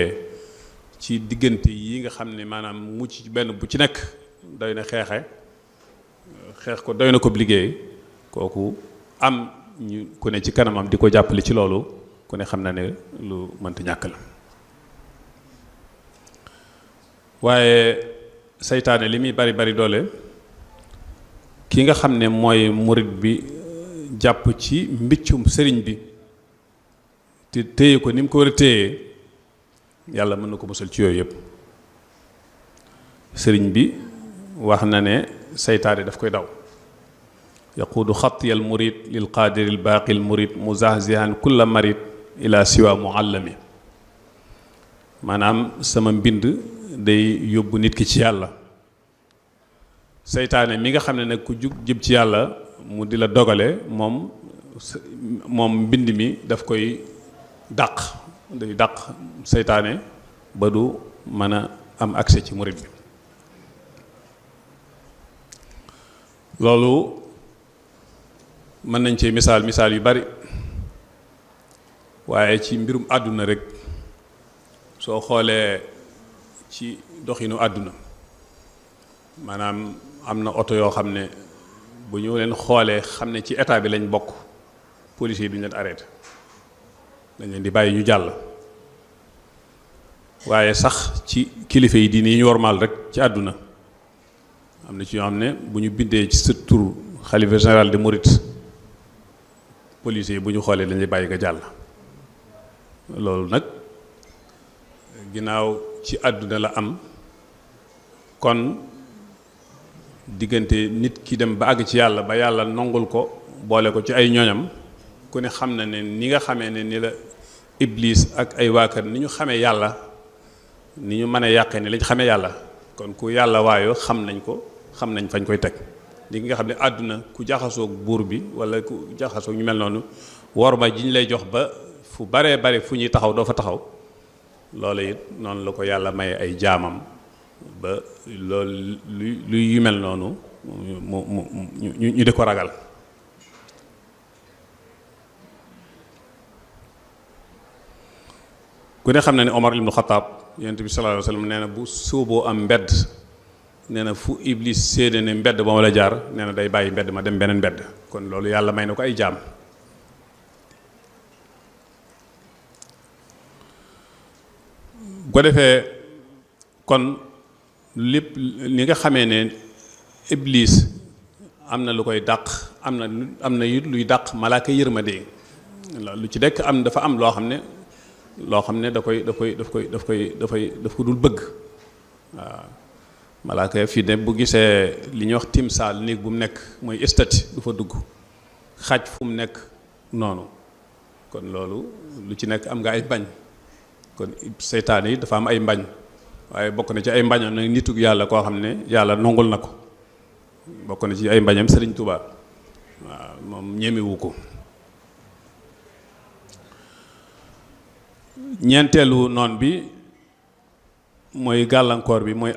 ci diggante yi nga xam ne maanaam mucc ci benn bu ci nekk doy na xeex ko doy na ko liggéey kooku am ñu ku ne ci kanamam di ko jàppale ci loolu ku ne xam na ne lu mënta ñàkk la. waaye seytaane li muy bari doole ki nga xam ne mooy murit bi jàpp ci mbiccum sëriñ bi te téye ko ni mu ko war a téye yàlla mën na ko musal ci yooyu yëpp. sëriñ bi wax na ne seytaane daf koy daw yaquudu xatiyal murid lil qaadiril baaqil murid muzahzihan kulla marid ila siwa muallami maanaam sama mbind day yóbbu nit ki ci yàlla. seytaane mi nga xam ne nag ku jug jëm ci yàlla mu di la dogale moom mbind mi daf koy day dàq seytaane ba du mën a am accès ci murid bi. loolu mën nañ ci misaal yu bari waaye ci mbirum àdduna rek soo xoolee ci doxinu àdduna maanaam am na oto yoo xam ne bu ñu leen xoolee xam ne ci état bi lañ bokk policiers yi duñu leen arrêté dañ leen di bàyyi ñu jàll. waaye sax ci kilifa yi diine yi ñu wormaal rek ci àdduna am na ci ñoo xam ne bu ñu bindee ci sa tur xalifa général de Mouride policiers yi bu ñu xoolee dañuy bàyyi nga jàll. loolu nag ginnaaw ci àdduna la am kon diggante nit ki dem ba àgg ci yàlla ba yàlla nongul ko boole ko ci ay ñoñam ku ne xam na ne ni nga xamee ne ni la Iblis ak ay waa kër ni ñu xamee yàlla ni ñu mën a yàqee ni lañ xamee yàlla kon ku yàlla waayoo xam nañ ko xam nañ fañ koy teg li nga xam ne àdduna ku jaxasoog buur bi wala ku jaxasoog ñu mel noonu worma ji ñu lay jox ba fu baree bare fu ñuy taxaw doo fa taxaw loolu it noonu la ko yàlla maye ay jaamam ba loolu luy yu mel noonu ñu di ko ragal. ku ne xam na ne Omar ibnu Xataab yonent bi sallallahu alayhi wa sallam nee na bu sóoboo am mbedd nee na fu Iblis séede ne mbedd ba ma la jaar nee na day bàyyi mbedd ma dem beneen mbedd kon loolu yàlla may na ko ay jaam. bu ko defee kon lépp li nga xamee ne Iblis am na lu koy dàq am na it luy dàq malaaka yërmande lu ci dekk am dafa am loo xam ne daf ko dul bëgg waaw malaaka fii ne bu gisee li ñuy wax timsaal néeg bu mu nekk mooy estati du fa dugg xaj fu mu nekk noonu kon loolu lu ci nekk am nga ay bañ kon seytaane yi dafa am ay mbañ waaye bokk na ci ay mbañam nag nitug yàlla koo xam ne yàlla nongul na ko bokk na ci ay mbañam Sëriñ Tuubaa waaw moom ñemewu ko. ñeenteelu noon bi mooy gàllankoor bi mooy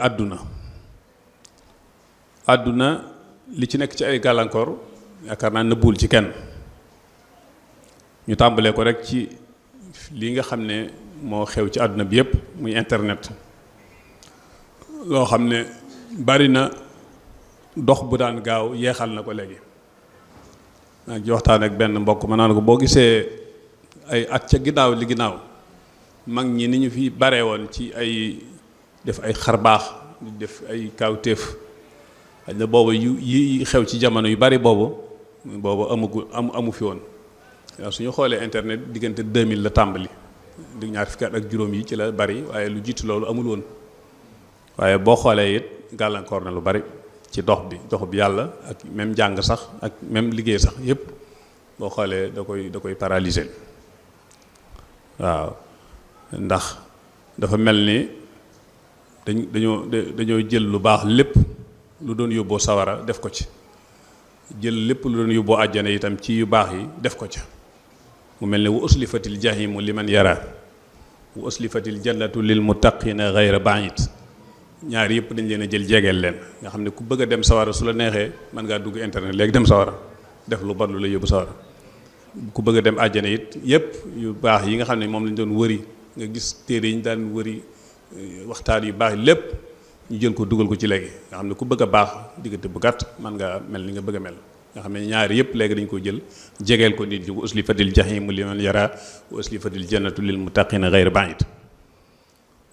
àdduna li ci nekk ci ay gàllankoor yaakaar naa nëbbuwul ci kenn ñu tàmbalee ko rek ci li nga xam ne moo xew ci àdduna bi yépp muy internet loo xam ne bari na dox bu daan gaaw yeexal na ko léegi maa ngi waxtaan ak benn mbokk ma naan ko boo gisee ay at ca ginnaaw li ginnaaw mag ñi ni ñu fi bare woon ci ay def ay xarbaax di def ay kaawteef xëy na boobu yi xew ci jamono yu bari boobu amu fi woon waaw suñu xoolee internet diggante 2000 la tàmbali di ñaar fukki at ak juróom yi ci la bari waaye lu jiitu loolu amul woon waaye boo xoolee it gàllankoor na lu bari ci dox bi yàlla ak même jàng sax ak même liggéey sax yépp boo xoolee da koy paralyser waaw ndax dafa mel ni dañoo jël lu baax lépp lu doon yóbboo sawara def ko ci jël lépp lu doon yóbboo àjjana itam ci yu baax yi def ko ca mu mel ne wa uslifatil jahimu liman yara wa uslifatil jannatu lil muttaqina ghayra ba'id ñaar yëpp dañ leen a jël jegeel leen nga xam ne ku bëgg a dem sawara su la neexee mën ngaa dugg internet léegi dem sawara def lu bon lu la yóbbu sawara ku bëgg a dem àjjana it yëpp yu baax yi nga xam ne moom lañ doon wëri nga gis téere yi ñu daan wëri waxtaan yu baax lépp ñu jël ko dugal ko ci léegi nga xam ne ku bëgg a baax diggante bu gàtt mën ngaa mel ni nga bëgg a mel nga xam ne ñaari yëpp léegi dañ ko jël jegeel ko nit ñi wa uslifatil jahimu liman yara wa uslifatil jannatu lil muttaqina ghayra ba'id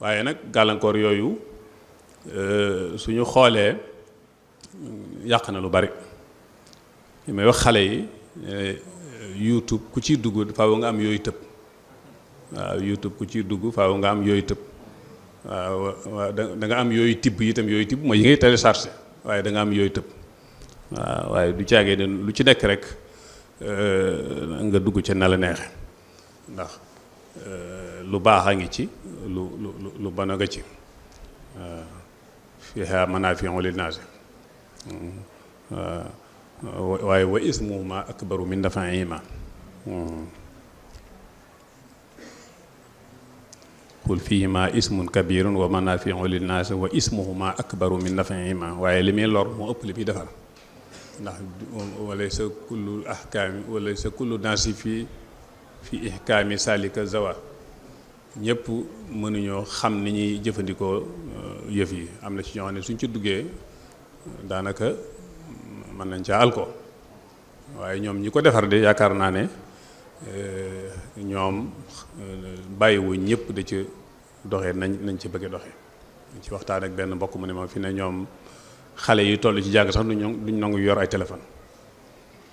waaye nag gàllankoor yooyu suñu xoolee yàq na lu bari li may wax xale yi YouTube ku ciy dugg faaw nga am yooyu tëb waaw YouTube ku ciy dugg faaw nga am yooyu tëb waaw da nga am yooyu tibb itam yooyu tibb mooy yi ngay téléchargé waaye da nga am yooyu tëb waaw waaye du caagee ne lu ci nekk rek nga dugg ca na la neexe ndax lu baax a ngi ci lu bon a nga ci fiha manaafi'u linnaas waaye wa ismuhuma akbaru min naf'ihima qul fihima ismun kabirun wa manaafi'u linnaas wa ismuhuma akbaru min naf'ihima waaye li muy lor moo ëpp li muy defar ndax walaysa kullu ahkaami walaysa kullu naasi fi ihkaami salika zawa ñëpp mënuñoo xam ni ñuy jëfandikoo yëf yi am na ci ñoo xam ne suñ ci duggee daanaka mën nañ caa alko waaye ñoom ñi ko defar de yaakaar naa ne ñoom bàyyiwuñ ñëpp da ci doxee nañ ci bëgg doxee ci waxtaan ak benn mbokk mu ne ma fi ne ñoom xale yi toll ci jàng sax duñ nangu yor ay téléphone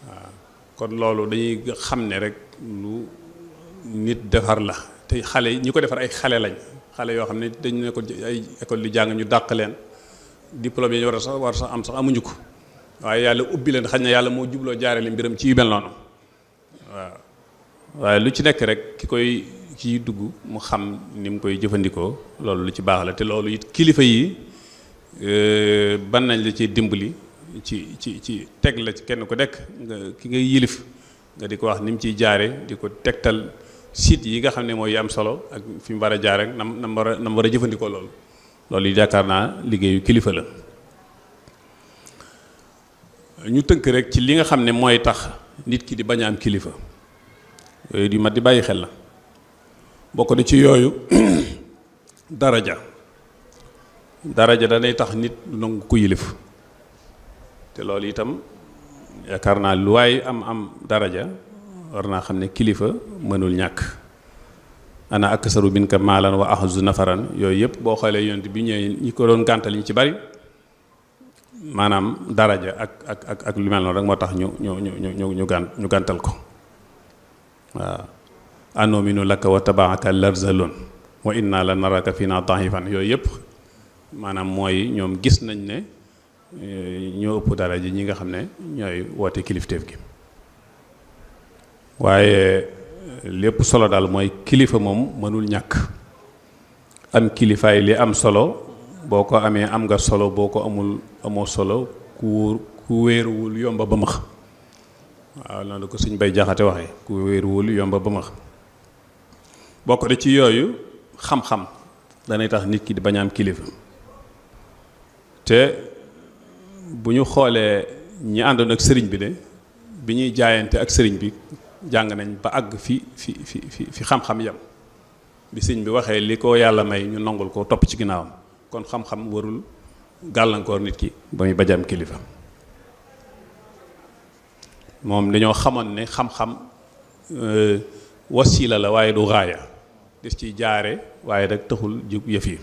waaw kon loolu dañuy xam ne rek lu nit defar la te xale yi ñi ko defar ay xale lañ xale yoo xam ne dañ ne ko ay école di jàng ñu dàq leen diplôme yi ñu war sax am sax amuñu ko waaye yàlla ubbi leen xañ na yàlla moo jubloo jaare li mbiram ci yu mel noonu waaw waaye lu ci nekk rek kiy dugg mu xam ni mu koy jëfandikoo loolu lu ci baax la te loolu it kilifa yi ban nañ la ci dimbali ci teg la ci kenn ku nekk ki ngay yilif nga di ko wax ni mu ciy jaare di ko tegtal site yi nga xam ne mooy am solo ak fi mu war a jaar ak nam war a jëfandikoo loolu yi yaakaar naa liggéeyu kilifa la ñu tënk rek ci li nga xam ne mooy tax nit ki di bañ a am kilifa yooyu di mat di bàyyi xel la bokk na ci yooyu daraja danay tax nit du nangu ko yilif te loolu itam yaakaar naa lu waay am daraja war naa xam ne kilifa mënul ñàkk ana aksaru minka maalan wa ahzu nafaran yooyu yëpp boo xoolee yonent bi ñëwee ñi ko doon gàntal ñu ci bari maanaam daraja ak lu mel noonu rek moo tax ñu gàntal ko waaw anominu laka wa tabaaka larzalun wa inna la naraka fina da'ifan yooyu yëpp maanaam mooy ñoom gis nañ ne ñoo ëpp daraja ñi nga xam ne ñooy woote kilifteef gi waaye lépp solo daal mooy kilifa moom mënul ñàkk am kilifaay li am solo boo ko amee am nga solo boo ko amoo solo ku wéeruwul yomba ba max waaw noonu ko Sëñ Bay Jaxate waxee ku wéeruwul yomba ba max bokk de ci yooyu xam-xam danay tax nit ki di bañ a am kilifa te bu ñu xoolee ñi àndoon ak sëriñ bi de bi ñuy jaayante ak sëriñ bi jàng nañ ba àgg fi xam-xam yam bi sëriñ bi waxee li ko yàlla may ñu nangul ko topp ci ginnaawam kon xam-xam warul gàllankoor nit ki ba muy bañ a am kilifa moom dañoo xamoon ne xam-xam wasiila la waaye du gaaya des ciy jaare waaye rek taxul jug yëf yi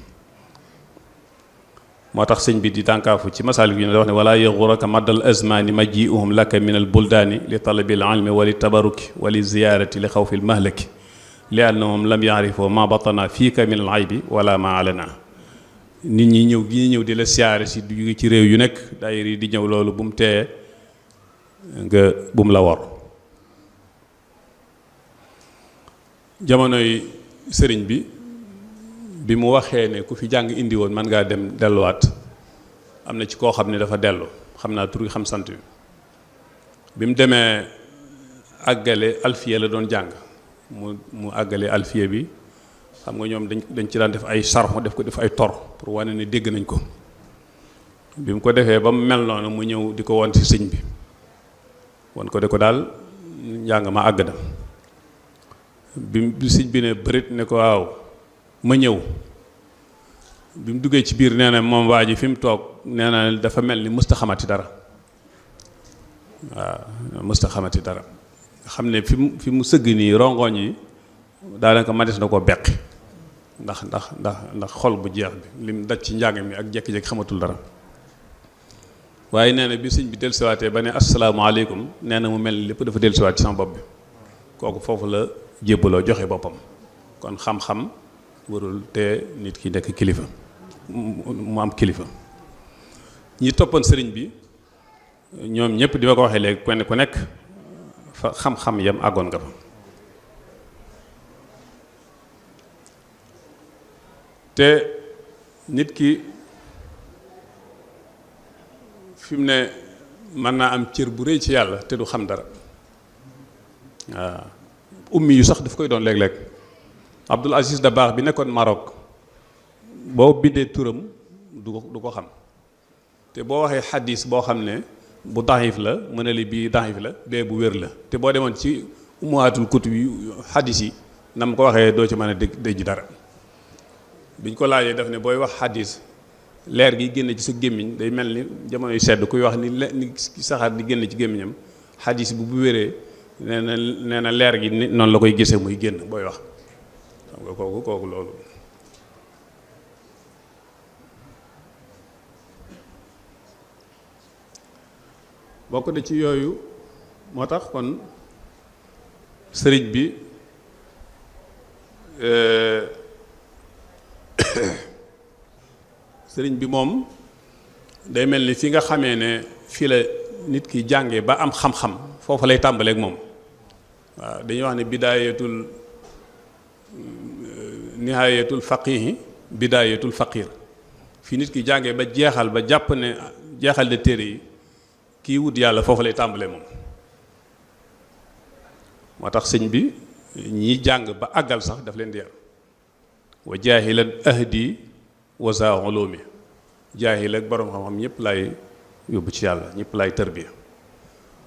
moo tax sëñ bi di tànkaafu ci masaalik yi ne wax ne wala yaxuraka maddal azmaani majiuhum laka min al buldaani li talabi al ilmi wa li tabaruki wa li ziyaarati li xawfi al mahlaki li annahum lam yaarifoo ma batana fiika min al aybi wala ma alana nit ñi ñëw di la siyaare si du jóge ci réew yu nekk daayira yi di ñëw loolu bu mu tee nga bu mu la wor jamonoy sëriñ bi mu waxee ne ku fi jàng indi woon mën ngaa dem delluwaat am na ci koo xam ne dafa dellu xam naa tur xam sant bi mu demee àggale alfiya la doon jàng mu àggale alfiya bi xam nga ñoom dañ ci daan def ay sarxu def ay tor pour wane ne dégg nañ ko bi mu ko defee ba mu mel noonu mu ñëw di ko won ci sëñ bi won ko de ko daal njàng ma àgg na bi sëñ bi ne bërit ne ko waaw ma ñëw bi mu duggee ci biir nee na moom waa ji fi mu toog nee na dafa mel ni mësta xamati dara waaw mësta xamati dara xam ne fi mu sëgg nii rongoñ yi daanaka matis na ko beqi ndax xol bu jeex bi lim daj ci njàng mi ak jekki-jekki xamatul dara waaye nee na bi sëñ bi dellusiwaatee ba ne asalaamaaleykum nee na mu mel ni lépp dafa dellusiwaat ci sama bopp bi kooku foofu la jébbaloo joxe boppam kon xam-xam warul te nit ki nekk kilifa mu am kilifa ñi toppoon sëriñ bi ñoom ñëpp di ma ko waxee léegi kenn ku nekk fa xam-xam yam àggoon nga fa te nit ki fi mu ne mën naa am cër bu rëy ci yàlla te du xam dara waaw ummi yu sax daf koy doon léeg-léeg Abdul Aziz Dabakh bi nekkoon Maroc boo bindee turam du ko xam te boo waxee xadis boo xam ne bu daxif la mën na li bii daxif la bee bu wér la te boo demoon ci umaatul kutub yi xadis yi na ma ko waxee doo ci mën a dégg dara biñ ko laajee daf ne booy wax xadis leer gi génn ci sa gémmiñ day mel ni jamonoy sedd kuy wax ni saxaar di génn ci gémmiñam xadis bu wéree nee na leer gi ni noonu la koy gisee muy génn booy wax xam nga kooku loolu bokk na ci yooyu moo tax kon sëriñ bi sëriñ bi moom day mel ni fi nga xamee ne fii la nit ki jàngee ba am xam-xam foofu lay tàmbaleek moom waaw dañuy wax ne bidaayatul nihaayatul faqihi bidaayatul faqir fi nit ki jàngee ba jeexal ba jàpp ne jeexal de téere yi kii wut yàlla foofu lay tàmbalee moom moo tax sëñ bi ñi jàng ba àggal sax daf leen di yar wa jaahilan ahdi wa za ulumi jaahil ak boroom xam-xam ñëpp lay yóbbu ci yàlla ñëpp lay tërbiya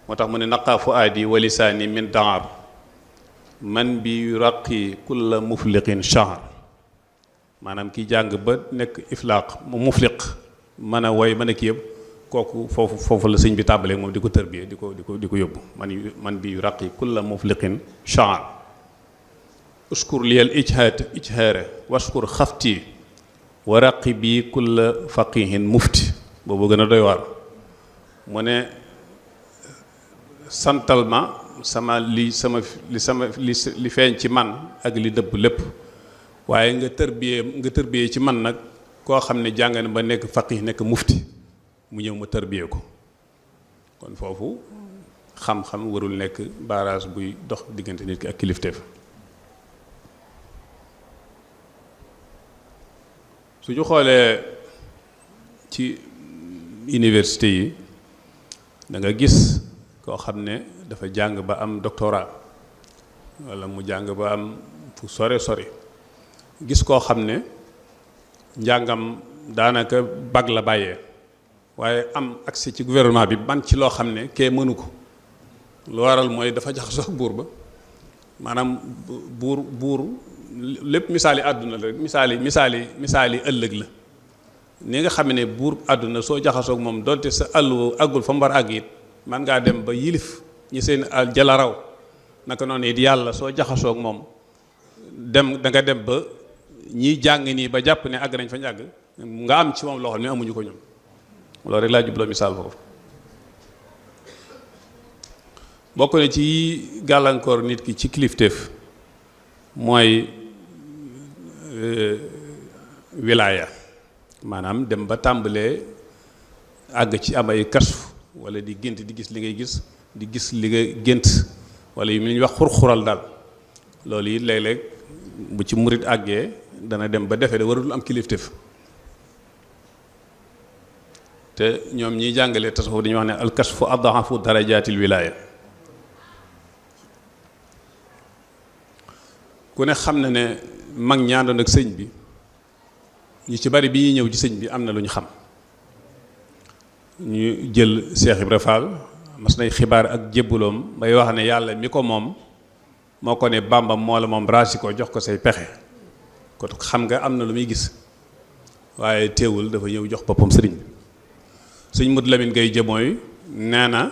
moo tax mu ne naqaa fu aadi wa lisaani min daar man bi yuraqi kulla mufliqin shahr maanaam ki jàng ba nekk iflaaq mu mufliq mën a woy mën a kii yëpp kooku foofu la sëñ bi tàmbalee moom di ko tërbiya di ko yóbbu man bi yuraqi kulla mufliqin shahr uskur liyal ijhaara waskur xafti wa raqi bi kulla faqihin mufti boobu gën a doy waar mu ne santal ma li feeñ ci man ak li dëbb lépp waaye nga tërbiyee ci man nag koo xam ne jàng na ba nekk faqih nekk mufti mu ñëw ma tërbiyee ko kon foofu xam-xam warul nekk barrage buy dox diggante nit ki ak kilifteef su ñu xoolee ci université yi da nga gis koo xam ne dafa jàng ba am doctorat walla mu jàng ba am fu sore gis koo xam ne njàngam daanaka bag la bàyyee waaye am accès ci gouvernement bi man ci loo xam ne kee mënu ko lu waral mooy dafa jaxasoo ak buur ba maanaam buur lépp misaali àdduna la rek misaali ëllëg la ni nga xam ne buur àdduna soo jaxasoo ak moom donte sa àll àggul fa mu war àgg it man ngaa dem ba yilif ñi seen al jala raw naka noonu it yàlla soo jaxasoo ak moom da nga dem ba ñiy jàng nii ba jàpp ne àgg nañ fa ñàgg nga am ci moom loo xam ne amuñu ko ñoom loolu rek laa jubloo misaal foofu bokk na ci gàllankoor nit ki ci kilifteef mooy wilaaya maanaam dem ba tàmbalee àgg ci am ay kasfu wala di gént di gis li ngay gis di gis li nga gént wala yu ñuy wax xurxural daal loolu yi léeg-léeg bu ci murit àggee dana dem ba defee da warul am kilifteef te ñoom ñiy jàngale tasawuf dañuy wax ne al kasfu adhafu darajaatil wilaaya ku ne xam na ne mag ñaandoon ak sëñ bi ñu ci bari bi ñuy ñëw ci sëñ bi am na lu ñu xam ñu jël Cheikh Ibra Fall mas nay xibaar ak jébbaloom bay wax ne yàlla mi ko moom moo ko ne Bàmba moo la moom raasi ko jox ko say pexe kon xam nga am na lu muy gis waaye teewul dafa ñëw jox boppam sëriñ bi sëñ Mut Lamin Gay jëmooy nee na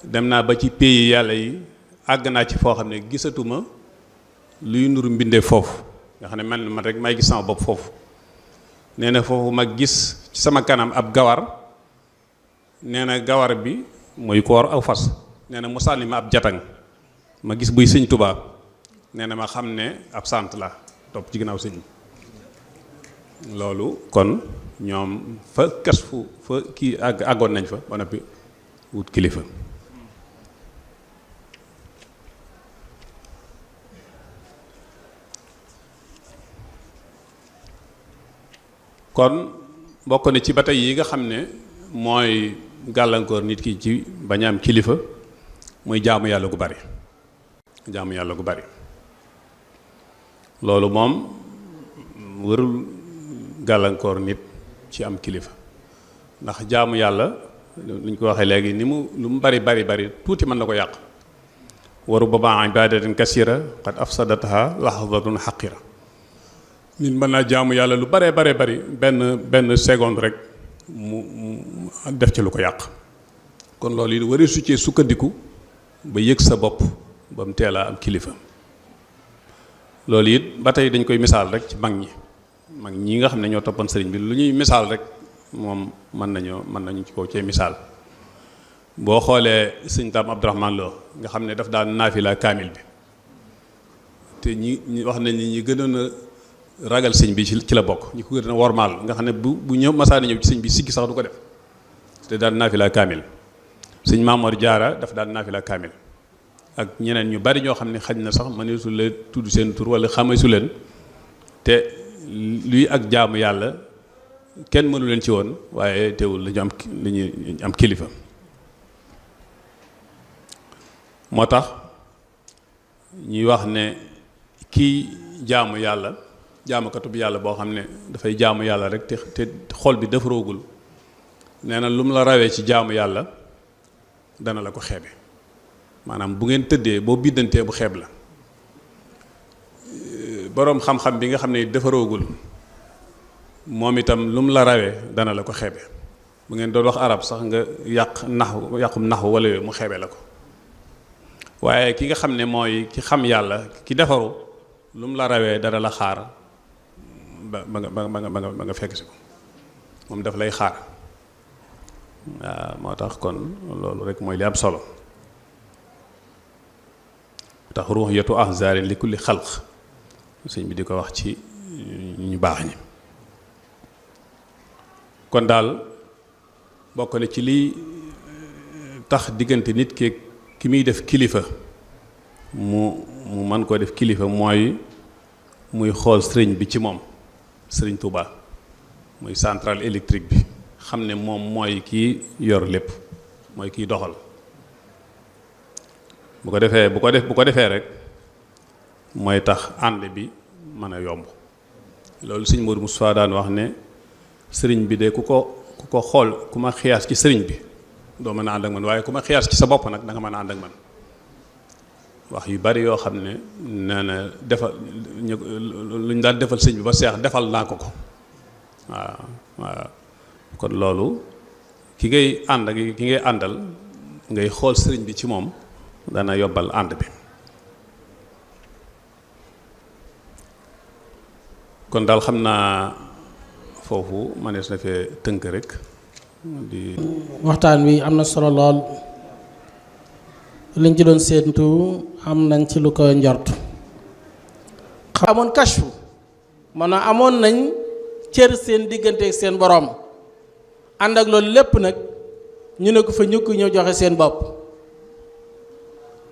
dem naa ba ci pays yàlla yi àgg naa ci foo xam ne gisatuma luy nuru mbindee foofu nga xam ne man man rek may gis sama bopp foofu nee na foofu ma gis ci sama kanam ab gawar nee na gawar bi mooy ko war aw fas nee na mu sànni ma ab jatang ma gis buy sëñ Tuubaa nee na ma xam ne ab sant la topp ci ginnaaw sëñ loolu kon ñoom fa kas fu fa kii àggoon nañ fa ba noppi wut kilifa kon bokk na ci ba tey yi nga xam ne mooy gàllankoor nit ki ci bañ a am kilifa muy jaamu yàlla gu bari loolu moom warul gàllankoor nit ci am kilifa ndax jaamu yàlla lu ñu ko waxee léegi ni mu lu mu bari tuuti mën na ko yàq waru baba ibadatin kasira qad afsadataha lahzatun haqira nit mën naa jaamu yàlla lu bare bari benn seconde rek mu def ci lu ko yàq. kon loolu it waree su cee sukkandiku ba yëg sa bopp ba mu teelaa am kilifa. loolu it ba tey dañ koy misaal rek ci mag ñi nga xam ne ñoo toppoon sëriñ bi lu ñuy misaal rek moom mën nañu ci ko cee misaal. boo xoolee sëñ Tam Abdourahmane Lo nga xam ne daf daan naafila kaamil bi te ñi wax nañ ni ñi gënoon a ragal sëñ bi ci la bokk, ñi ko gën a wormaal nga xam ne bu ñëw masaani ñëw ci sëñ bi siggi sax du ko def te daan naafila kaamil. sëñ Maamoor Jaara daf daan naafila kaamil ak ñeneen ñu bari ñoo xam ne xaj na sax mëneesu leen tudd seen tur wala xameesu leen te luy ak jaamu yàlla kenn mënu leen ci woon, waaye teewul lañu am kilifa. moo tax ñuy wax ne kii jaamu yàlla jaamukatub yàlla boo xam ne dafay jaamu yàlla rek te xol bi defaroogul, nee na lu mu la rawee ci jaamu yàlla dana la ko xeebe. maanaam bu ngeen tëddee boo biddantee bu xeeb la. boroom xam-xam bi nga xam ne defaroogul moom itam lu mu la rawee dana la ko xeebe. bu ngeen doon wax arab sax nga yàqum naxu wala yooyu mu xeebe la ko. waaye ki nga xam ne mooy ki xam yàlla ki defaru lu mu la rawee dara la xaar ba nga fekk si ko, moom daf lay xaar. waaw moo tax kon loolu rek mooy li am solo. tax ruux yetu ahzaarin li kulli xalq sëñ bi di ko wax ci ñu baax ñi. kon daal bokk na ci liy tax diggante nit ki muy def kilifa mu mën koo def kilifa mooy muy xool sëriñ bi ci moom, sëriñ Touba muy centrale électrique bi, xam ne moom mooy kii yor lépp, mooy kiy doxal. bu ko defee rek mooy tax ànd bi mën a yomb. loolu sëñ Modou Moustapha daan wax ne sëriñ bi de ku ko xool ku ma xiyaas ci sëriñ bi doo mën a ànd ak man, waaye ku ma xiyaas ci sa bopp nag da nga mën a ànd ak man. wax yu bari yoo xam ne nee na lu ñu daan defal sëñ bi ba seex defal naa ko waaw kon loolu ki ngay àndal ngay xool sëriñ bi ci moom dana yobbal ànd bi. kon daal xam naa foofu manees na fee tënk rek di waxtaan wi am na solo lool, liñ ci doon séentu am nañ ci lu ko njort. amoon kashfu maanaam amoon nañ cër seen diggante ak seen borom, ànd ak loolu lépp nag ñu ne ko fa ñukk ñëw joxe seen bopp.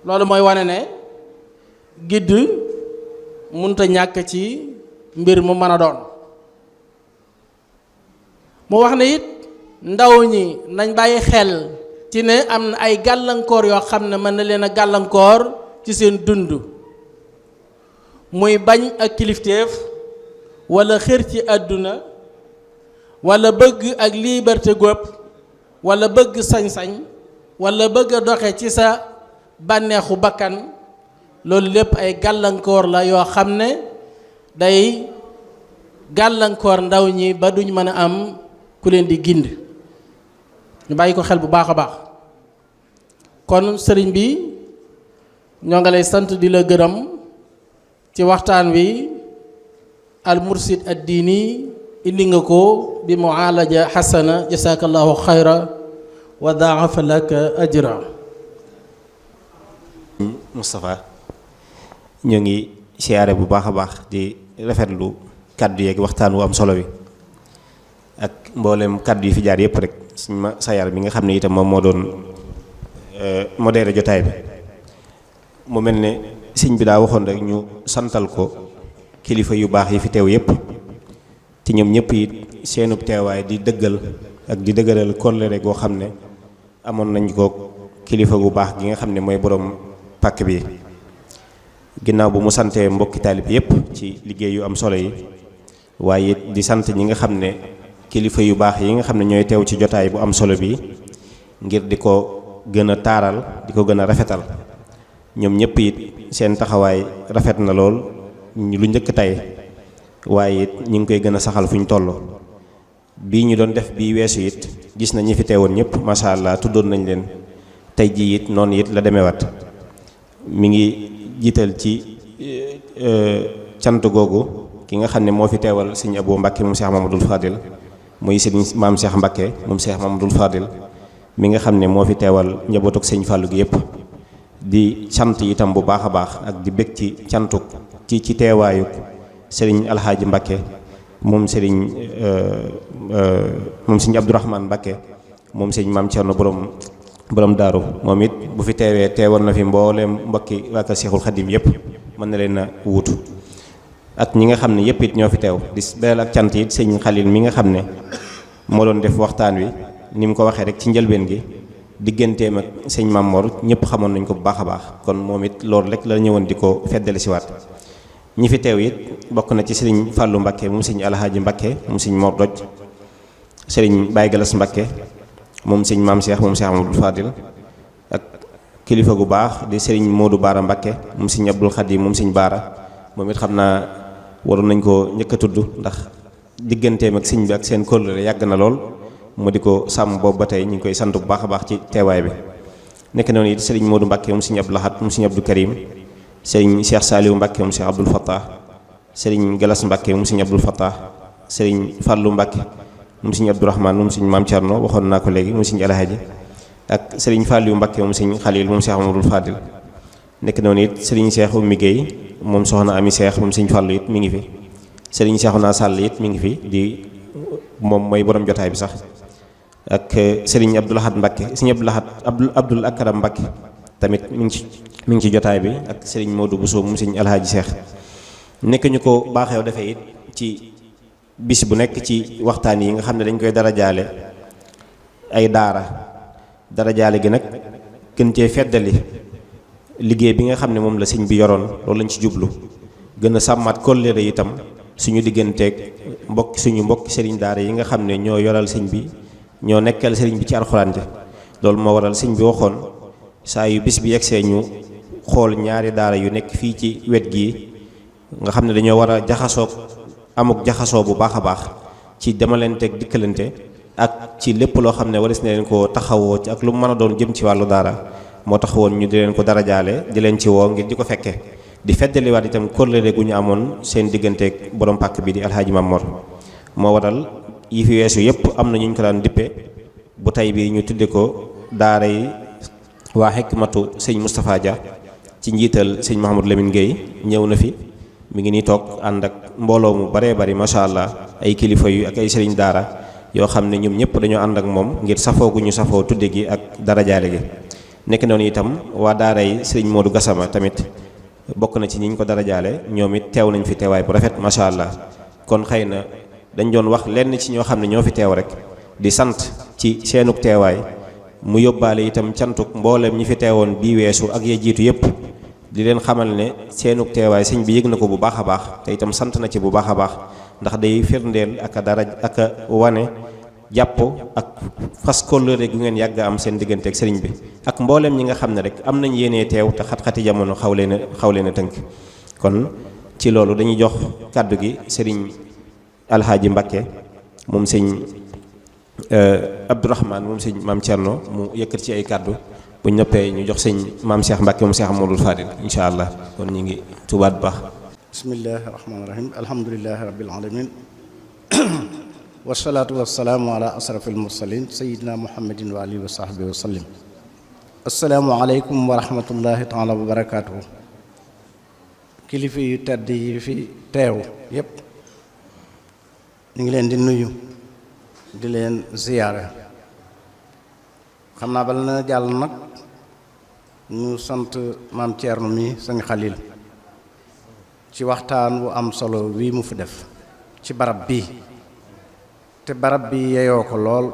loolu mooy wane ne gidd munta ñàkk ci mbir mu mën a doon. mu wax ne it ndaw ñi nañ bàyyi xel ci ne am na ay gàllankoor yoo xam ne mën na leen a gàllankoor ci seen dund, muy bañ ak kilifteef walla xër ci àdduna walla bëgg ak liberté góob walla bëgg sañ-sañ walla bëgg a doxe ci sa bànneexu bakkan. loolu lépp ay gàllankoor la yoo xam ne day gàllankoor ndaw ñi ba duñ mën a am ku leen di gind. ñu bàyyi ko xel bu baax a baax. kon sëriñ bi ñoo nga lay sant di la gërëm ci waxtaan wi al mursid ad diini indi nga ko bi mualaja xasana jasakallahu xayra wa daafa laka ajra. Moustapha ñoo ngi siyaare bu baax a baax di rafetlu kàddu yeeg waxtaan wu am solo wi ak mboolem kàddu yi fi jaar yëpp rek suñ ma sayar bi nga xam ne itam moom moo doon modéré jotaay bi. mu mel ne sëñ bi daa waxoon rek ñu santal ko kilifa yu baax yi fi teew yëpp te ñoom ñëpp it seenub teewaay di dëggal ak di dëgëral kóllëre goo xam ne amoon nañ ko kilifa gu baax gi nga xam ne mooy borom pàkk bi. ginnaaw bu mu santee mbokki taalib yëpp ci liggéey yu am solo yi, waaye it di sant ñi nga xam ne kilifa yu baax yi nga xam ne ñooy teew ci jotaay bu am solo bi ngir di ko gën a taaral di ko gën a rafetal. ñoom ñëpp it seen taxawaay rafet na lool lu njëkk tey, waaye it ñu ngi koy gën a saxal fu ñu toll. bii ñu doon def bii weesu it gis na ñi fi teewoon ñëpp macha allah tuddoon nañ leen tey jii it noonu it la demeewaat. mi ngi jiital ci cant googu ki nga xam ne moo fi teewal sëñ Abou Mbacke moom Cheikh Mamadou Fadil muy sëñ maam Cheikh Mbacke moom Cheikh Mamadou Fadil mi nga xam ne moo fi teewal njabootuk sëñ Fallou gi yëpp. di cant itam bu baax a baax ak di bég ci cantuk ci teewaayu sëriñ Alxaaji Mbacke moom sëriñ Abdourahmane Mbacke moom sëriñ maam Thierno borom daaru moom it bu fi teewee teewal na fi mbooleem mbokki waa kër Seexul Xadim yëpp mën na leen a wuutu ak ñi nga xam ne yëpp it ñoo fi teew di beral ak cant it sëñ Xalil mi nga xam ne moo doon def waxtaan wi ni mu ko waxee rek ci njëlbeen gi digganteem ak sëñ Mamor ñëpp xamoon nañ ko bu baax a baax kon moom it loolu rek la ñëwoon di ko feddale si waat ñi fi teew it bokk na ci sëriñ Fallou Mbacke moom sëñ Alhaaji Mbacke moom sëñ Mor Doj sëriñ Baye Galas Mbacke moom sëñ Maam Cheikh moom Cheikh Amadou Fadil ak kilifa gu baax di sëriñ Modou Baara Mbacke moom sëñ Abdoul Khadim moom sëñ Baara moom it xam naa waroon nañ ko njëkk a tudd ndax digganteem ak sëñ bi ak seen kóllëre yàgg na lool mu di ko sàmm boobu ba tey ñu ngi koy sant bu baax a baax ci teewaay bi. nekk noonu it sëriñ Modou Mbacke moom sëñ Abdou Lahad moom sëñ Abdou Karim sëriñ Cheikh Saliou Mbacke moom Cheikh Abdoul Fattah sëriñ Galas Mbacke moom sëñ Abdoul Fattah sëriñ Fallou Mbacke moom sëñ Abdourahmane moom sëñ Maam Thierno waxoon naa ko léegi moom sëñ Alhaji ak sëriñ Fallou Mbacke moom sëñ Khalil moom Cheikh Amadou Fadil. nekk noonu it sëriñ Cheikh Oumy Guèye moom soxna Ami Cheikh moom sëñ Fallou it mi ngi fi sëriñ Cheikhouna Sall it mi ngi fi di moom mooy borom jotaay bi sax ak sëriñ Abdoul Ahad Mbacke sëriñ Abdoul Akram Mbacke tamit mi ngi ci jotaay bi ak sëriñ Modou Bousso moom sëñ Alhaji Cheikh. nekk ñu ko baaxew defee it ci bis bu nekk ci waxtaan yi nga xam ne dañ koy darajaale ay darajaale gi nag gën cee feddali liggéey bi nga xam ne moom la sëñ bi yoroon loolu lañ ci jublu gën a sàmmaat kóllëre itam suñu digganteeg suñu mbokki sëriñ daara yi nga xam ne ñoo yoral sëñ bi ñoo nekkal sëriñ bi ci alxuraan ja loolu moo waral sëñ bi waxoon saa yu bis bi yegsee ñu xool ñaari daara yu nekk fii ci wet gii nga xam ne dañoo war a jaxasoo bu baax a baax ci demalanteeg dikkalante ak ci lépp loo xam ne waris na leen ko taxawoo ci ak lu mu mën a doon jëm ci wàllu daara moo tax woon ñu di leen ko darajaale di leen ci woo ngir di ko fekke di feddaliwaat itam kóllëre gu ñu amoon seen digganteeg borom pàkk bi di Alhaaji Mamor moo waral yi fi weesu yëpp am na ñu ko daan dippe bu tey bi ñu tudde ko daara yi waa Hikmatu sëñ Moustapha Dia ci njiital sëñ Mouhamadou Lamine Guèye ñëw na fi mi ngi nii toog ànd ak mbooloo mu baree bari macha allah ay kilifa yu ak ay sëriñ daara yoo xam ne ñoom ñëpp dañoo ànd ak moom ngir safoo gu ñu safoo tudde gi ak darajaale gi. nekk noonu itam waa daara yi sëriñ Modou Gassama tamit bokk na ci ñi ñu ko darajaale ñoom it teew nañ fi teewaay bu rafet macha allah kon xëy na dañ doon wax lenn ci ñoo xam ne ñoo fi teew rek di sant ci seenug teewaay mu yóbbaale itam cantuk mboolem ñi fi teewoon bii weesu ak ya jiitu yëpp di leen xamal ne seenug teewaay sëñ bi yëg na ko bu baax a baax te itam sant na ci bu baax a baax ndax day firndeel ak a wane jàpp ak fas kóllëre gu ngeen yàgg am seen diggante ak sëriñ bi ak mboolem ñi nga xam ne rek am nañ yéenee teew te xat-xati jamono xaw leen a tënk kon ci loolu dañuy jox kàddu gi sëriñ Alhaaji Mbacke moom sëñ Abdourahmane moom sëñ Maam Thierno mu yëkkat ci ay kàddu bu ñu noppee ñu jox sëñ Maam Cheikh Mbacke moom Cheikh Amadou Fadil incha allah kon ñu ngi tubaat baax. bismillahi rahmaani rahim alhamdulilahi rabbil alamin wasalaatu wasalaamu ala asrafil mursalin sayidina muhammadin wa alihi wa sahbihi wa sallim. asalaamu aleykum wa rahmatullahi taala wa barakaatuhu. kilifa yu tedd yi fi teew yépp ñu ngi leen di nuyu di leen ziyaare. xam naa bala na jàll nag ñu sant maam Thierno mi sëñ Xalil ci waxtaan wu am solo wii mu fi def ci barab bii te barab bi yeyoo ko lool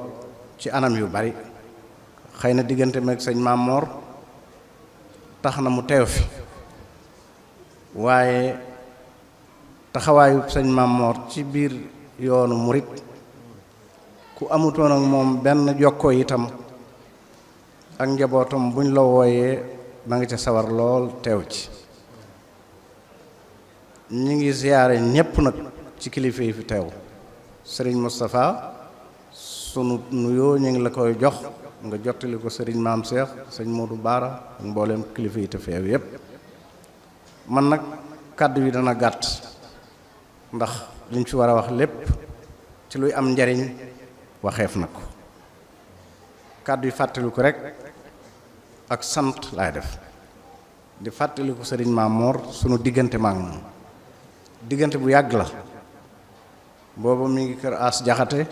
ci anam yu bari xëy na diggante meeg sëñ Mamor tax na mu teew fi waaye taxawaayu sëñ Mamor ci biir yoonu murit ku amutoon ak moom benn jokkoo itam ak njabootam buñ la wooyee da nga ca sawar lool teew ci. ñi ngi ziyaare ñépp nag ci kilifa yi fi teew sëriñ Moustapha sunu nuyoo ñu ngi la koy jox nga jottali ko sëriñ Maam Cheikh sëñ Modou Baara ak mbooleem kilifa yi te feew yépp man nag kàddu yi dana gàtt ndax liñ fi war a wax lépp ci luy am njariñ waxeef na ko kàddu yi fàttaliku rek ak sant laay def di fàttaliku sëriñ Maam Mor sunu diggante maak moom diggante bu yàgg la booba mi ngi kër As Jaxate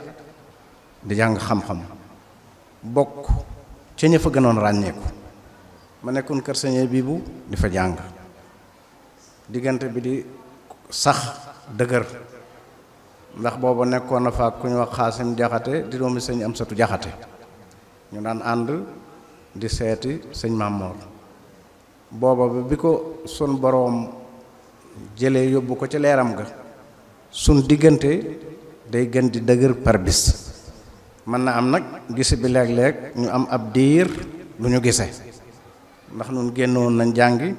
di jàng xam-xam bokk ca ña fa gënoon ràññeeku ma nekkoon kër Sëñ Biibu di fa jàng diggante bi di sax dëgër ndax booba nekkoon na fa ku ñu wax Xaasim Jaxate di doomi sëñ Amsatu Jaxate ñu daan ànd di seeti sëñ Maam Mor booba bi ko sun boroom jëlee yóbbu ko ci leeram ga sun diggante day gën di dëgër par bis mën na am nag gise bi léeg-léeg ñu am ab diir lu ñu gise ndax nun génnoon nañ jàngi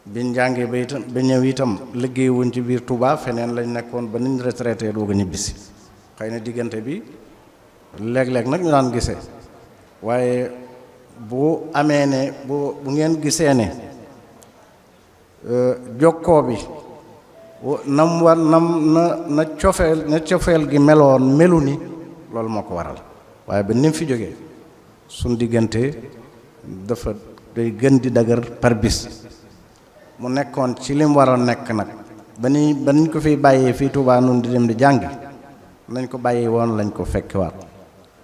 biñ jàngee ba itam ba ñëw itam liggéey wuñ ci biir Touba feneen lañ nekkoon ba niñ retraité doog a ñibbisi xëy na diggante bi léeg-léeg nag ñu daan gise waaye bu amee ne bu ngeen gisee ne jokkoo bi nam war na cofeel gi meloon melu ni loolu moo ko waral waaye ba ni mu fi jógee suñ diggante dafa day gën di dëgër par bis mu nekkoon ci lim war a nekk nag ba niñ ko fiy bàyyee fii Touba nun di dem di jàngi nañ ko bàyyi woon lañ ko fekkiwaat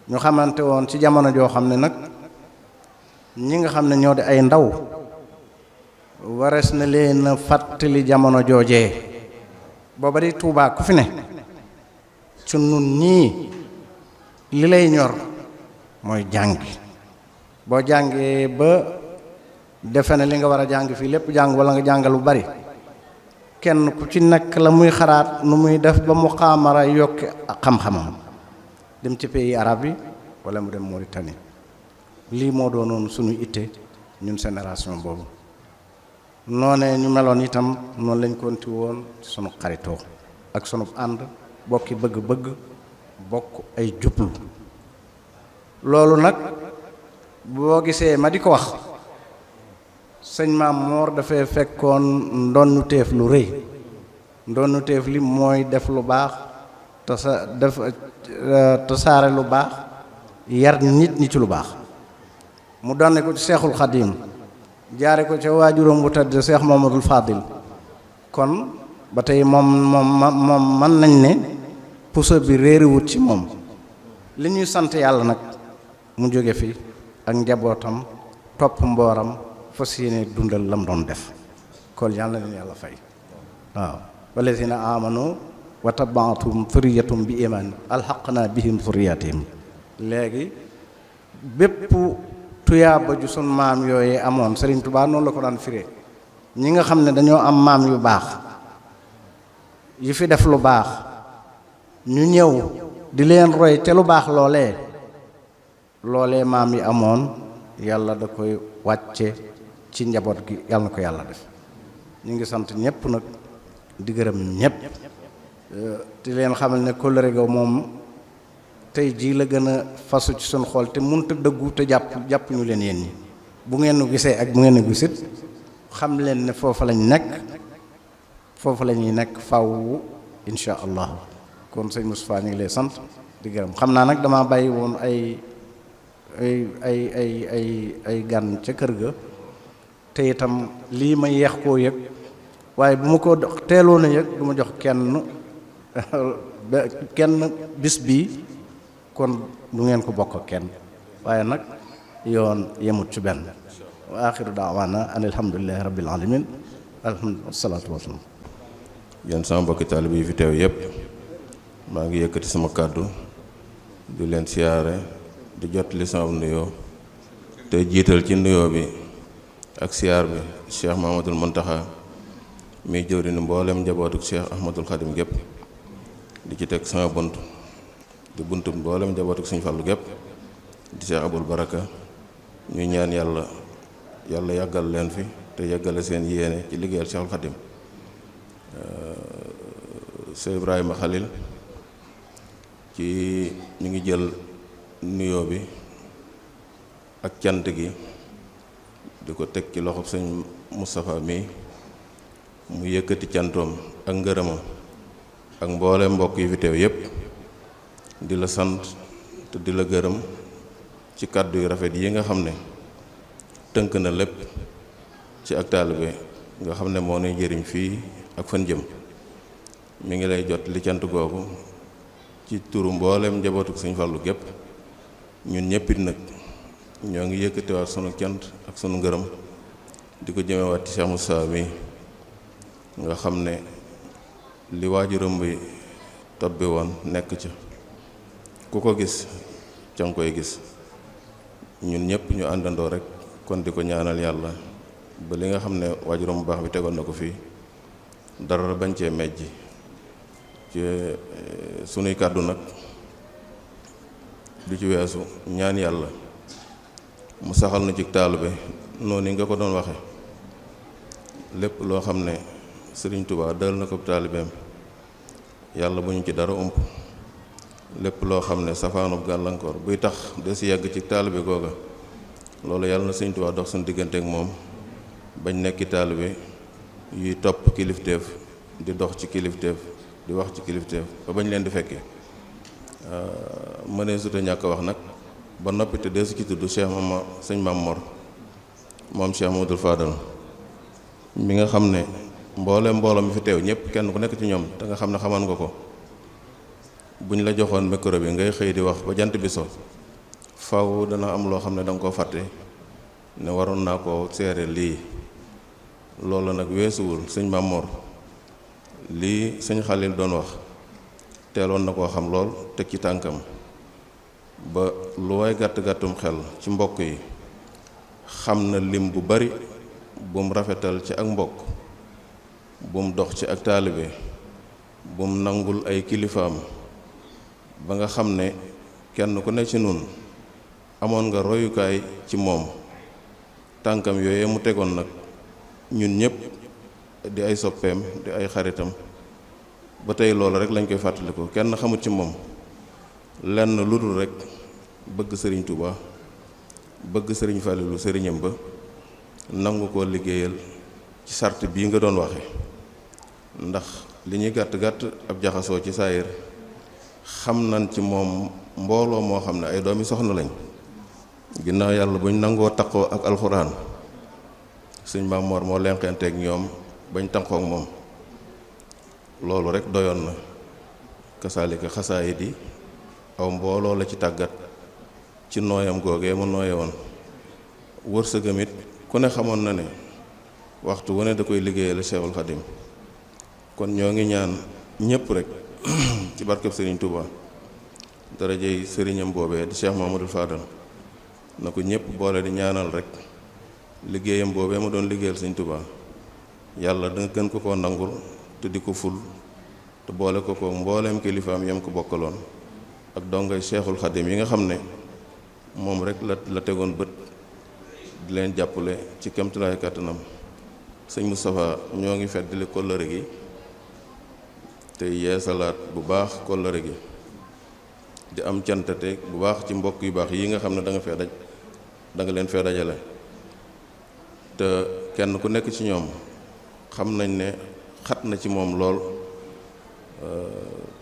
ñu xamante woon ci jamono joo xam ne nag ñi nga xam ne ñoo di ay ndaw warees na leen a fàttali jamono joojee booba di Touba ku fi ne ci nun ñii li lay ñor mooy jàngi boo jàngee ba defe ne li nga war a jàng fii lépp jàng wala nga jàng lu bari kenn ku ci nekk la muy xalaat nu muy def ba mu xaamara yokki ak xam-xamam dem ci pays arab yi wala mu dem Mauritanie lii moo doonoon suñu itte ñun génération boobu noonee ñu meloon itam noonu lañ konti woon sunu xaritoo ak sunu ànd bokki bëgg-bëgg bokk ay jublu loolu nag boo gisee ma di ko wax sëñ Maam Mor dafay fekkoon ndonnu teef lu rëy ndonnu teef li mooy def lu baax tasaare lu baax yar nit ñi ci lu baax mu donne ko ci Seexul Xadiim jaare ko ca waajuram bu tedd Seex Mamadul Fadil kon ba tey moom mën nañ ne puso bi réeriwut ci moom li ñuy sant yàlla nag mu jóge fi ak njabootam topp mbooram fas yéene dundal lam doon def kon yàlla leen yàlla fay waaw walazina amanu wa tabaatum zurriyatum bi iman alxaqna bihim zurriyatihim léegi bépp tuyaaba ju sun maam yooyee amoon Sëriñ Tuubaa noonu la ko daan firee ñi nga xam ne dañoo am maam yu baax yu fi def lu baax ñu ñëw di leen roy te lu baax loolee maam yi amoon yàlla da koy wàcce ci njaboot gi yàlla na ko yàlla def ñu ngi sant ñëpp nag di gërëm ñëpp di leen xamal ne kóllëre ga moom tey jii la gën a fasu ci suñu xol te mënut a dëggu te jàpp ñu leen yéen ñi bu ngeen nu gisee ak bu ngeen nu gisit xam leen ne foofa lañ nekk foofu la ñuy nekk faw insha allah kon sëñ Moustapha ñu ngi lay sant di gërëm xam naa nag dama bàyyi woon ay gan ca kër ga te itam lii ma yeex koo yëg waaye bu ma ko teeloon a yëg du ma jox kenn bis bii kon du ngeen ko bokk kenn waaye nag yoon yemut ci benn wa axiru daawaana an alhamdulillahi rabbil alamin alhamdulilah wasalaatu wasalaam. yéen sama mbokki taalibe yi fi teew yépp maa ngi yëkkati sama kàddu di leen siyaare di jot li sama nuyoo te jiital ci nuyoo bi ak siyaar bi Cheikh Mahamadul Muntaxa mi jëwriñu mboolem njabootuk Cheikh Ahmadul Xadim gépp di ci teg sama bunt di buntu mboolem njabootuk Sëñ Fallu gépp di Cheikh Abul Baraka ñu ñaan yàlla yàggal leen fi te yàggale seen yéene ci liggéeyal Cheikhul Xadim Cheikh Ibrahima Khalil ci ñu ngi jël nuyoo bi ak cant gi di ko teg ci loxob sëñ Moustapha mi mu yëkkati cantoom ak ngërëmam ak mboolem mbokk yi fi teew yépp di la sant te di la gërëm ci kàddu yu rafet yi nga xam ne tënk na lépp ci ak taalibe nga xam ne moo nuy njëriñ fii ak fan jëm mi ngi lay jot li cant googu ci turu mboolem njabootu Sëñ Fallu gépp ñun ñëppit nag ñoo ngi yëkkatiwaat sunu cant ak sunu ngërëm di ko jëmewaat ci Cheikh Moussa mi nga xam ne li waajuram bi tobbi woon nekk ca ku ko gis ca nga koy gis ñun ñëpp ñu àndandoo rek kon di ko ñaanal yàlla ba li nga xam ne waajuram bu baax bi tegoon na ko fii dara bañ cee mejj ci sunuy kàddu nag du ci weesu ñaan yàlla mu saxal na ci taalibe noonu nga ko doon waxe lépp loo xam ne Sëriñ Tuubaa dal na ko taalibeem yàlla bu ñu ci dara ump lépp loo xam ne safaanub gàllankoor buy tax de si yegg ci taalibe googa loolu yàlla na Sëriñ Tuubaa dox suñu diggante ak moom bañ nekki taalibe yuy topp kilifteef di dox ci kilifteef di wax ci kilifteef ba bañ leen di fekkee mënee suta ñàkk wax nag ba noppi te deesu ci tudd sëñ Maam Mor moom Cheikh Modou Fadal mi nga xam ne mbooloo mi fi teew ñëpp kenn ku nekk ci ñoom te nga xam ne xamaan nga ko buñ la joxoon micro bi ngay xëy di wax ba jant bi so faw dana am loo xam ne danga koo fàtte ne waroon naa koo seere lii loolu nag weesuwul sëñ Maam Mor lii sëñ Xalil doon wax teeloon na koo xam lool teg ci tànkam ba lu waay gàtt-gàttum xel ci mbokk yi xam na lim bu bari bum rafetal ci ak mbokk bum dox ci ak taalibe bum nangul ay kilifaam ba nga xam ne kenn ku ne ci nun amoon nga royukaay ci moom tànkam yooyee mu tegoon nag ñun ñëpp di ay soppeem di ay xaritam ba tey loolu rek lañ koy fàttaliku kenn xamut ci moom lenn lu dul rek bëgg sëriñ Touba bëgg sëriñ Falilu sëriñam ba nangu koo liggéeyal ci sart bii nga doon waxe ndax li ñuy gàtt-gàtt ab jaxasoo ci saayir xam nañ ci moom mbooloo moo xam ne ay doomi soxna lañ ginnaaw yàlla buñ nangoo taqoo ak alxuraan sëñ Maam Mor moo lenqenteeg ñoom bañ taqoo ak moom loolu rek doyoon na kasaalika xasaayid yi aw mbooloo la ci tàggat ci nooyam googee mu nooye woon wërsëgam it ku ne xamoon na ne waxtu wu ne da koy liggéeyal Cheikhul Khadim kon ñoo ngi ñaan ñëpp rek ci barkeb Serigne Touba darajey sëriñam boobee di Cheikh Mamadou Fadal na ko ñëpp boole di ñaanal rek liggéeyam boobee mu doon liggéeyal Serigne Touba yàlla da nga gën ko koo nangul te di ko ful te boole ko ko mbooleem kilifaam yam ko bokkaloon ak dongay Cheikhul Khadim yi nga xam ne moom rek la tegoon bët di leen jàppale ci kemtulaay kàttanam sëñ Moustapha ñoo ngi feddali kóllëre gi te yeesalaat bu baax kóllëre gi di am cantate bu baax ci mbokk yu baax yi nga xam ne da nga leen fee dajale te kenn ku nekk ci ñoom xam nañ ne xat na ci moom lool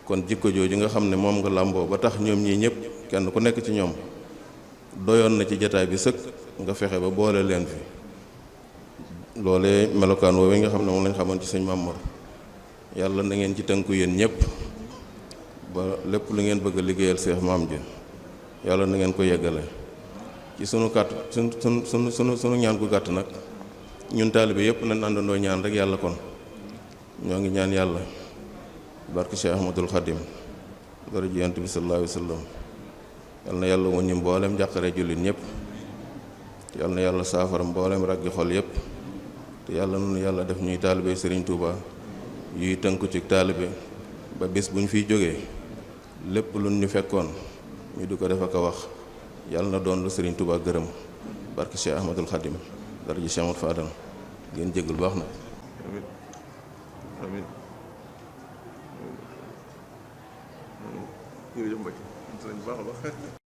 kon jikko jooju nga xam ne moom nga làmboo ba tax ñoom ñii ñëpp kenn ku nekk ci ñoom doyoon na ci jataay bi sëkk nga fexe ba boole leen fi loolee melokaan woowee nga xam ne moom lañ xamoon ci sëñ Maam Mor yàlla na ngeen ci tënku yéen ñëpp ba lépp lu ngeen bëgg a liggéeyal seex maam ji yàlla na ngeen ko yeggale ci sunu kàtt sunu ñaan gu gàtt nag ñun taalibe yëpp nañ àndandoo ñaan rek yàlla kon ñoo ngi ñaan yàlla barke Cheikh Ahmadul Khadim dara ji yonent bi sallallahu alayhi wa sallam yal na yàlla wuññi mboolem jàqare jullit ñëpp yal na yàlla saafara mboolem raggi xol yëpp te yàlla nunu yàlla def ñuy taalibe Serigne Touba yuy tënku ci taalibe ba bis bu ñu fiy jógee lépp lu ñu fekkoon ñu di ko def ak a wax yàlla na doon lu Serigne Touba gërëm barke Cheikh Ahmadul Khadim dara ji Cheikh Ahmad Fadal ngeen jéggul baax na. Amiin. jërëjëf Mbacke sant nañ bu baax a baax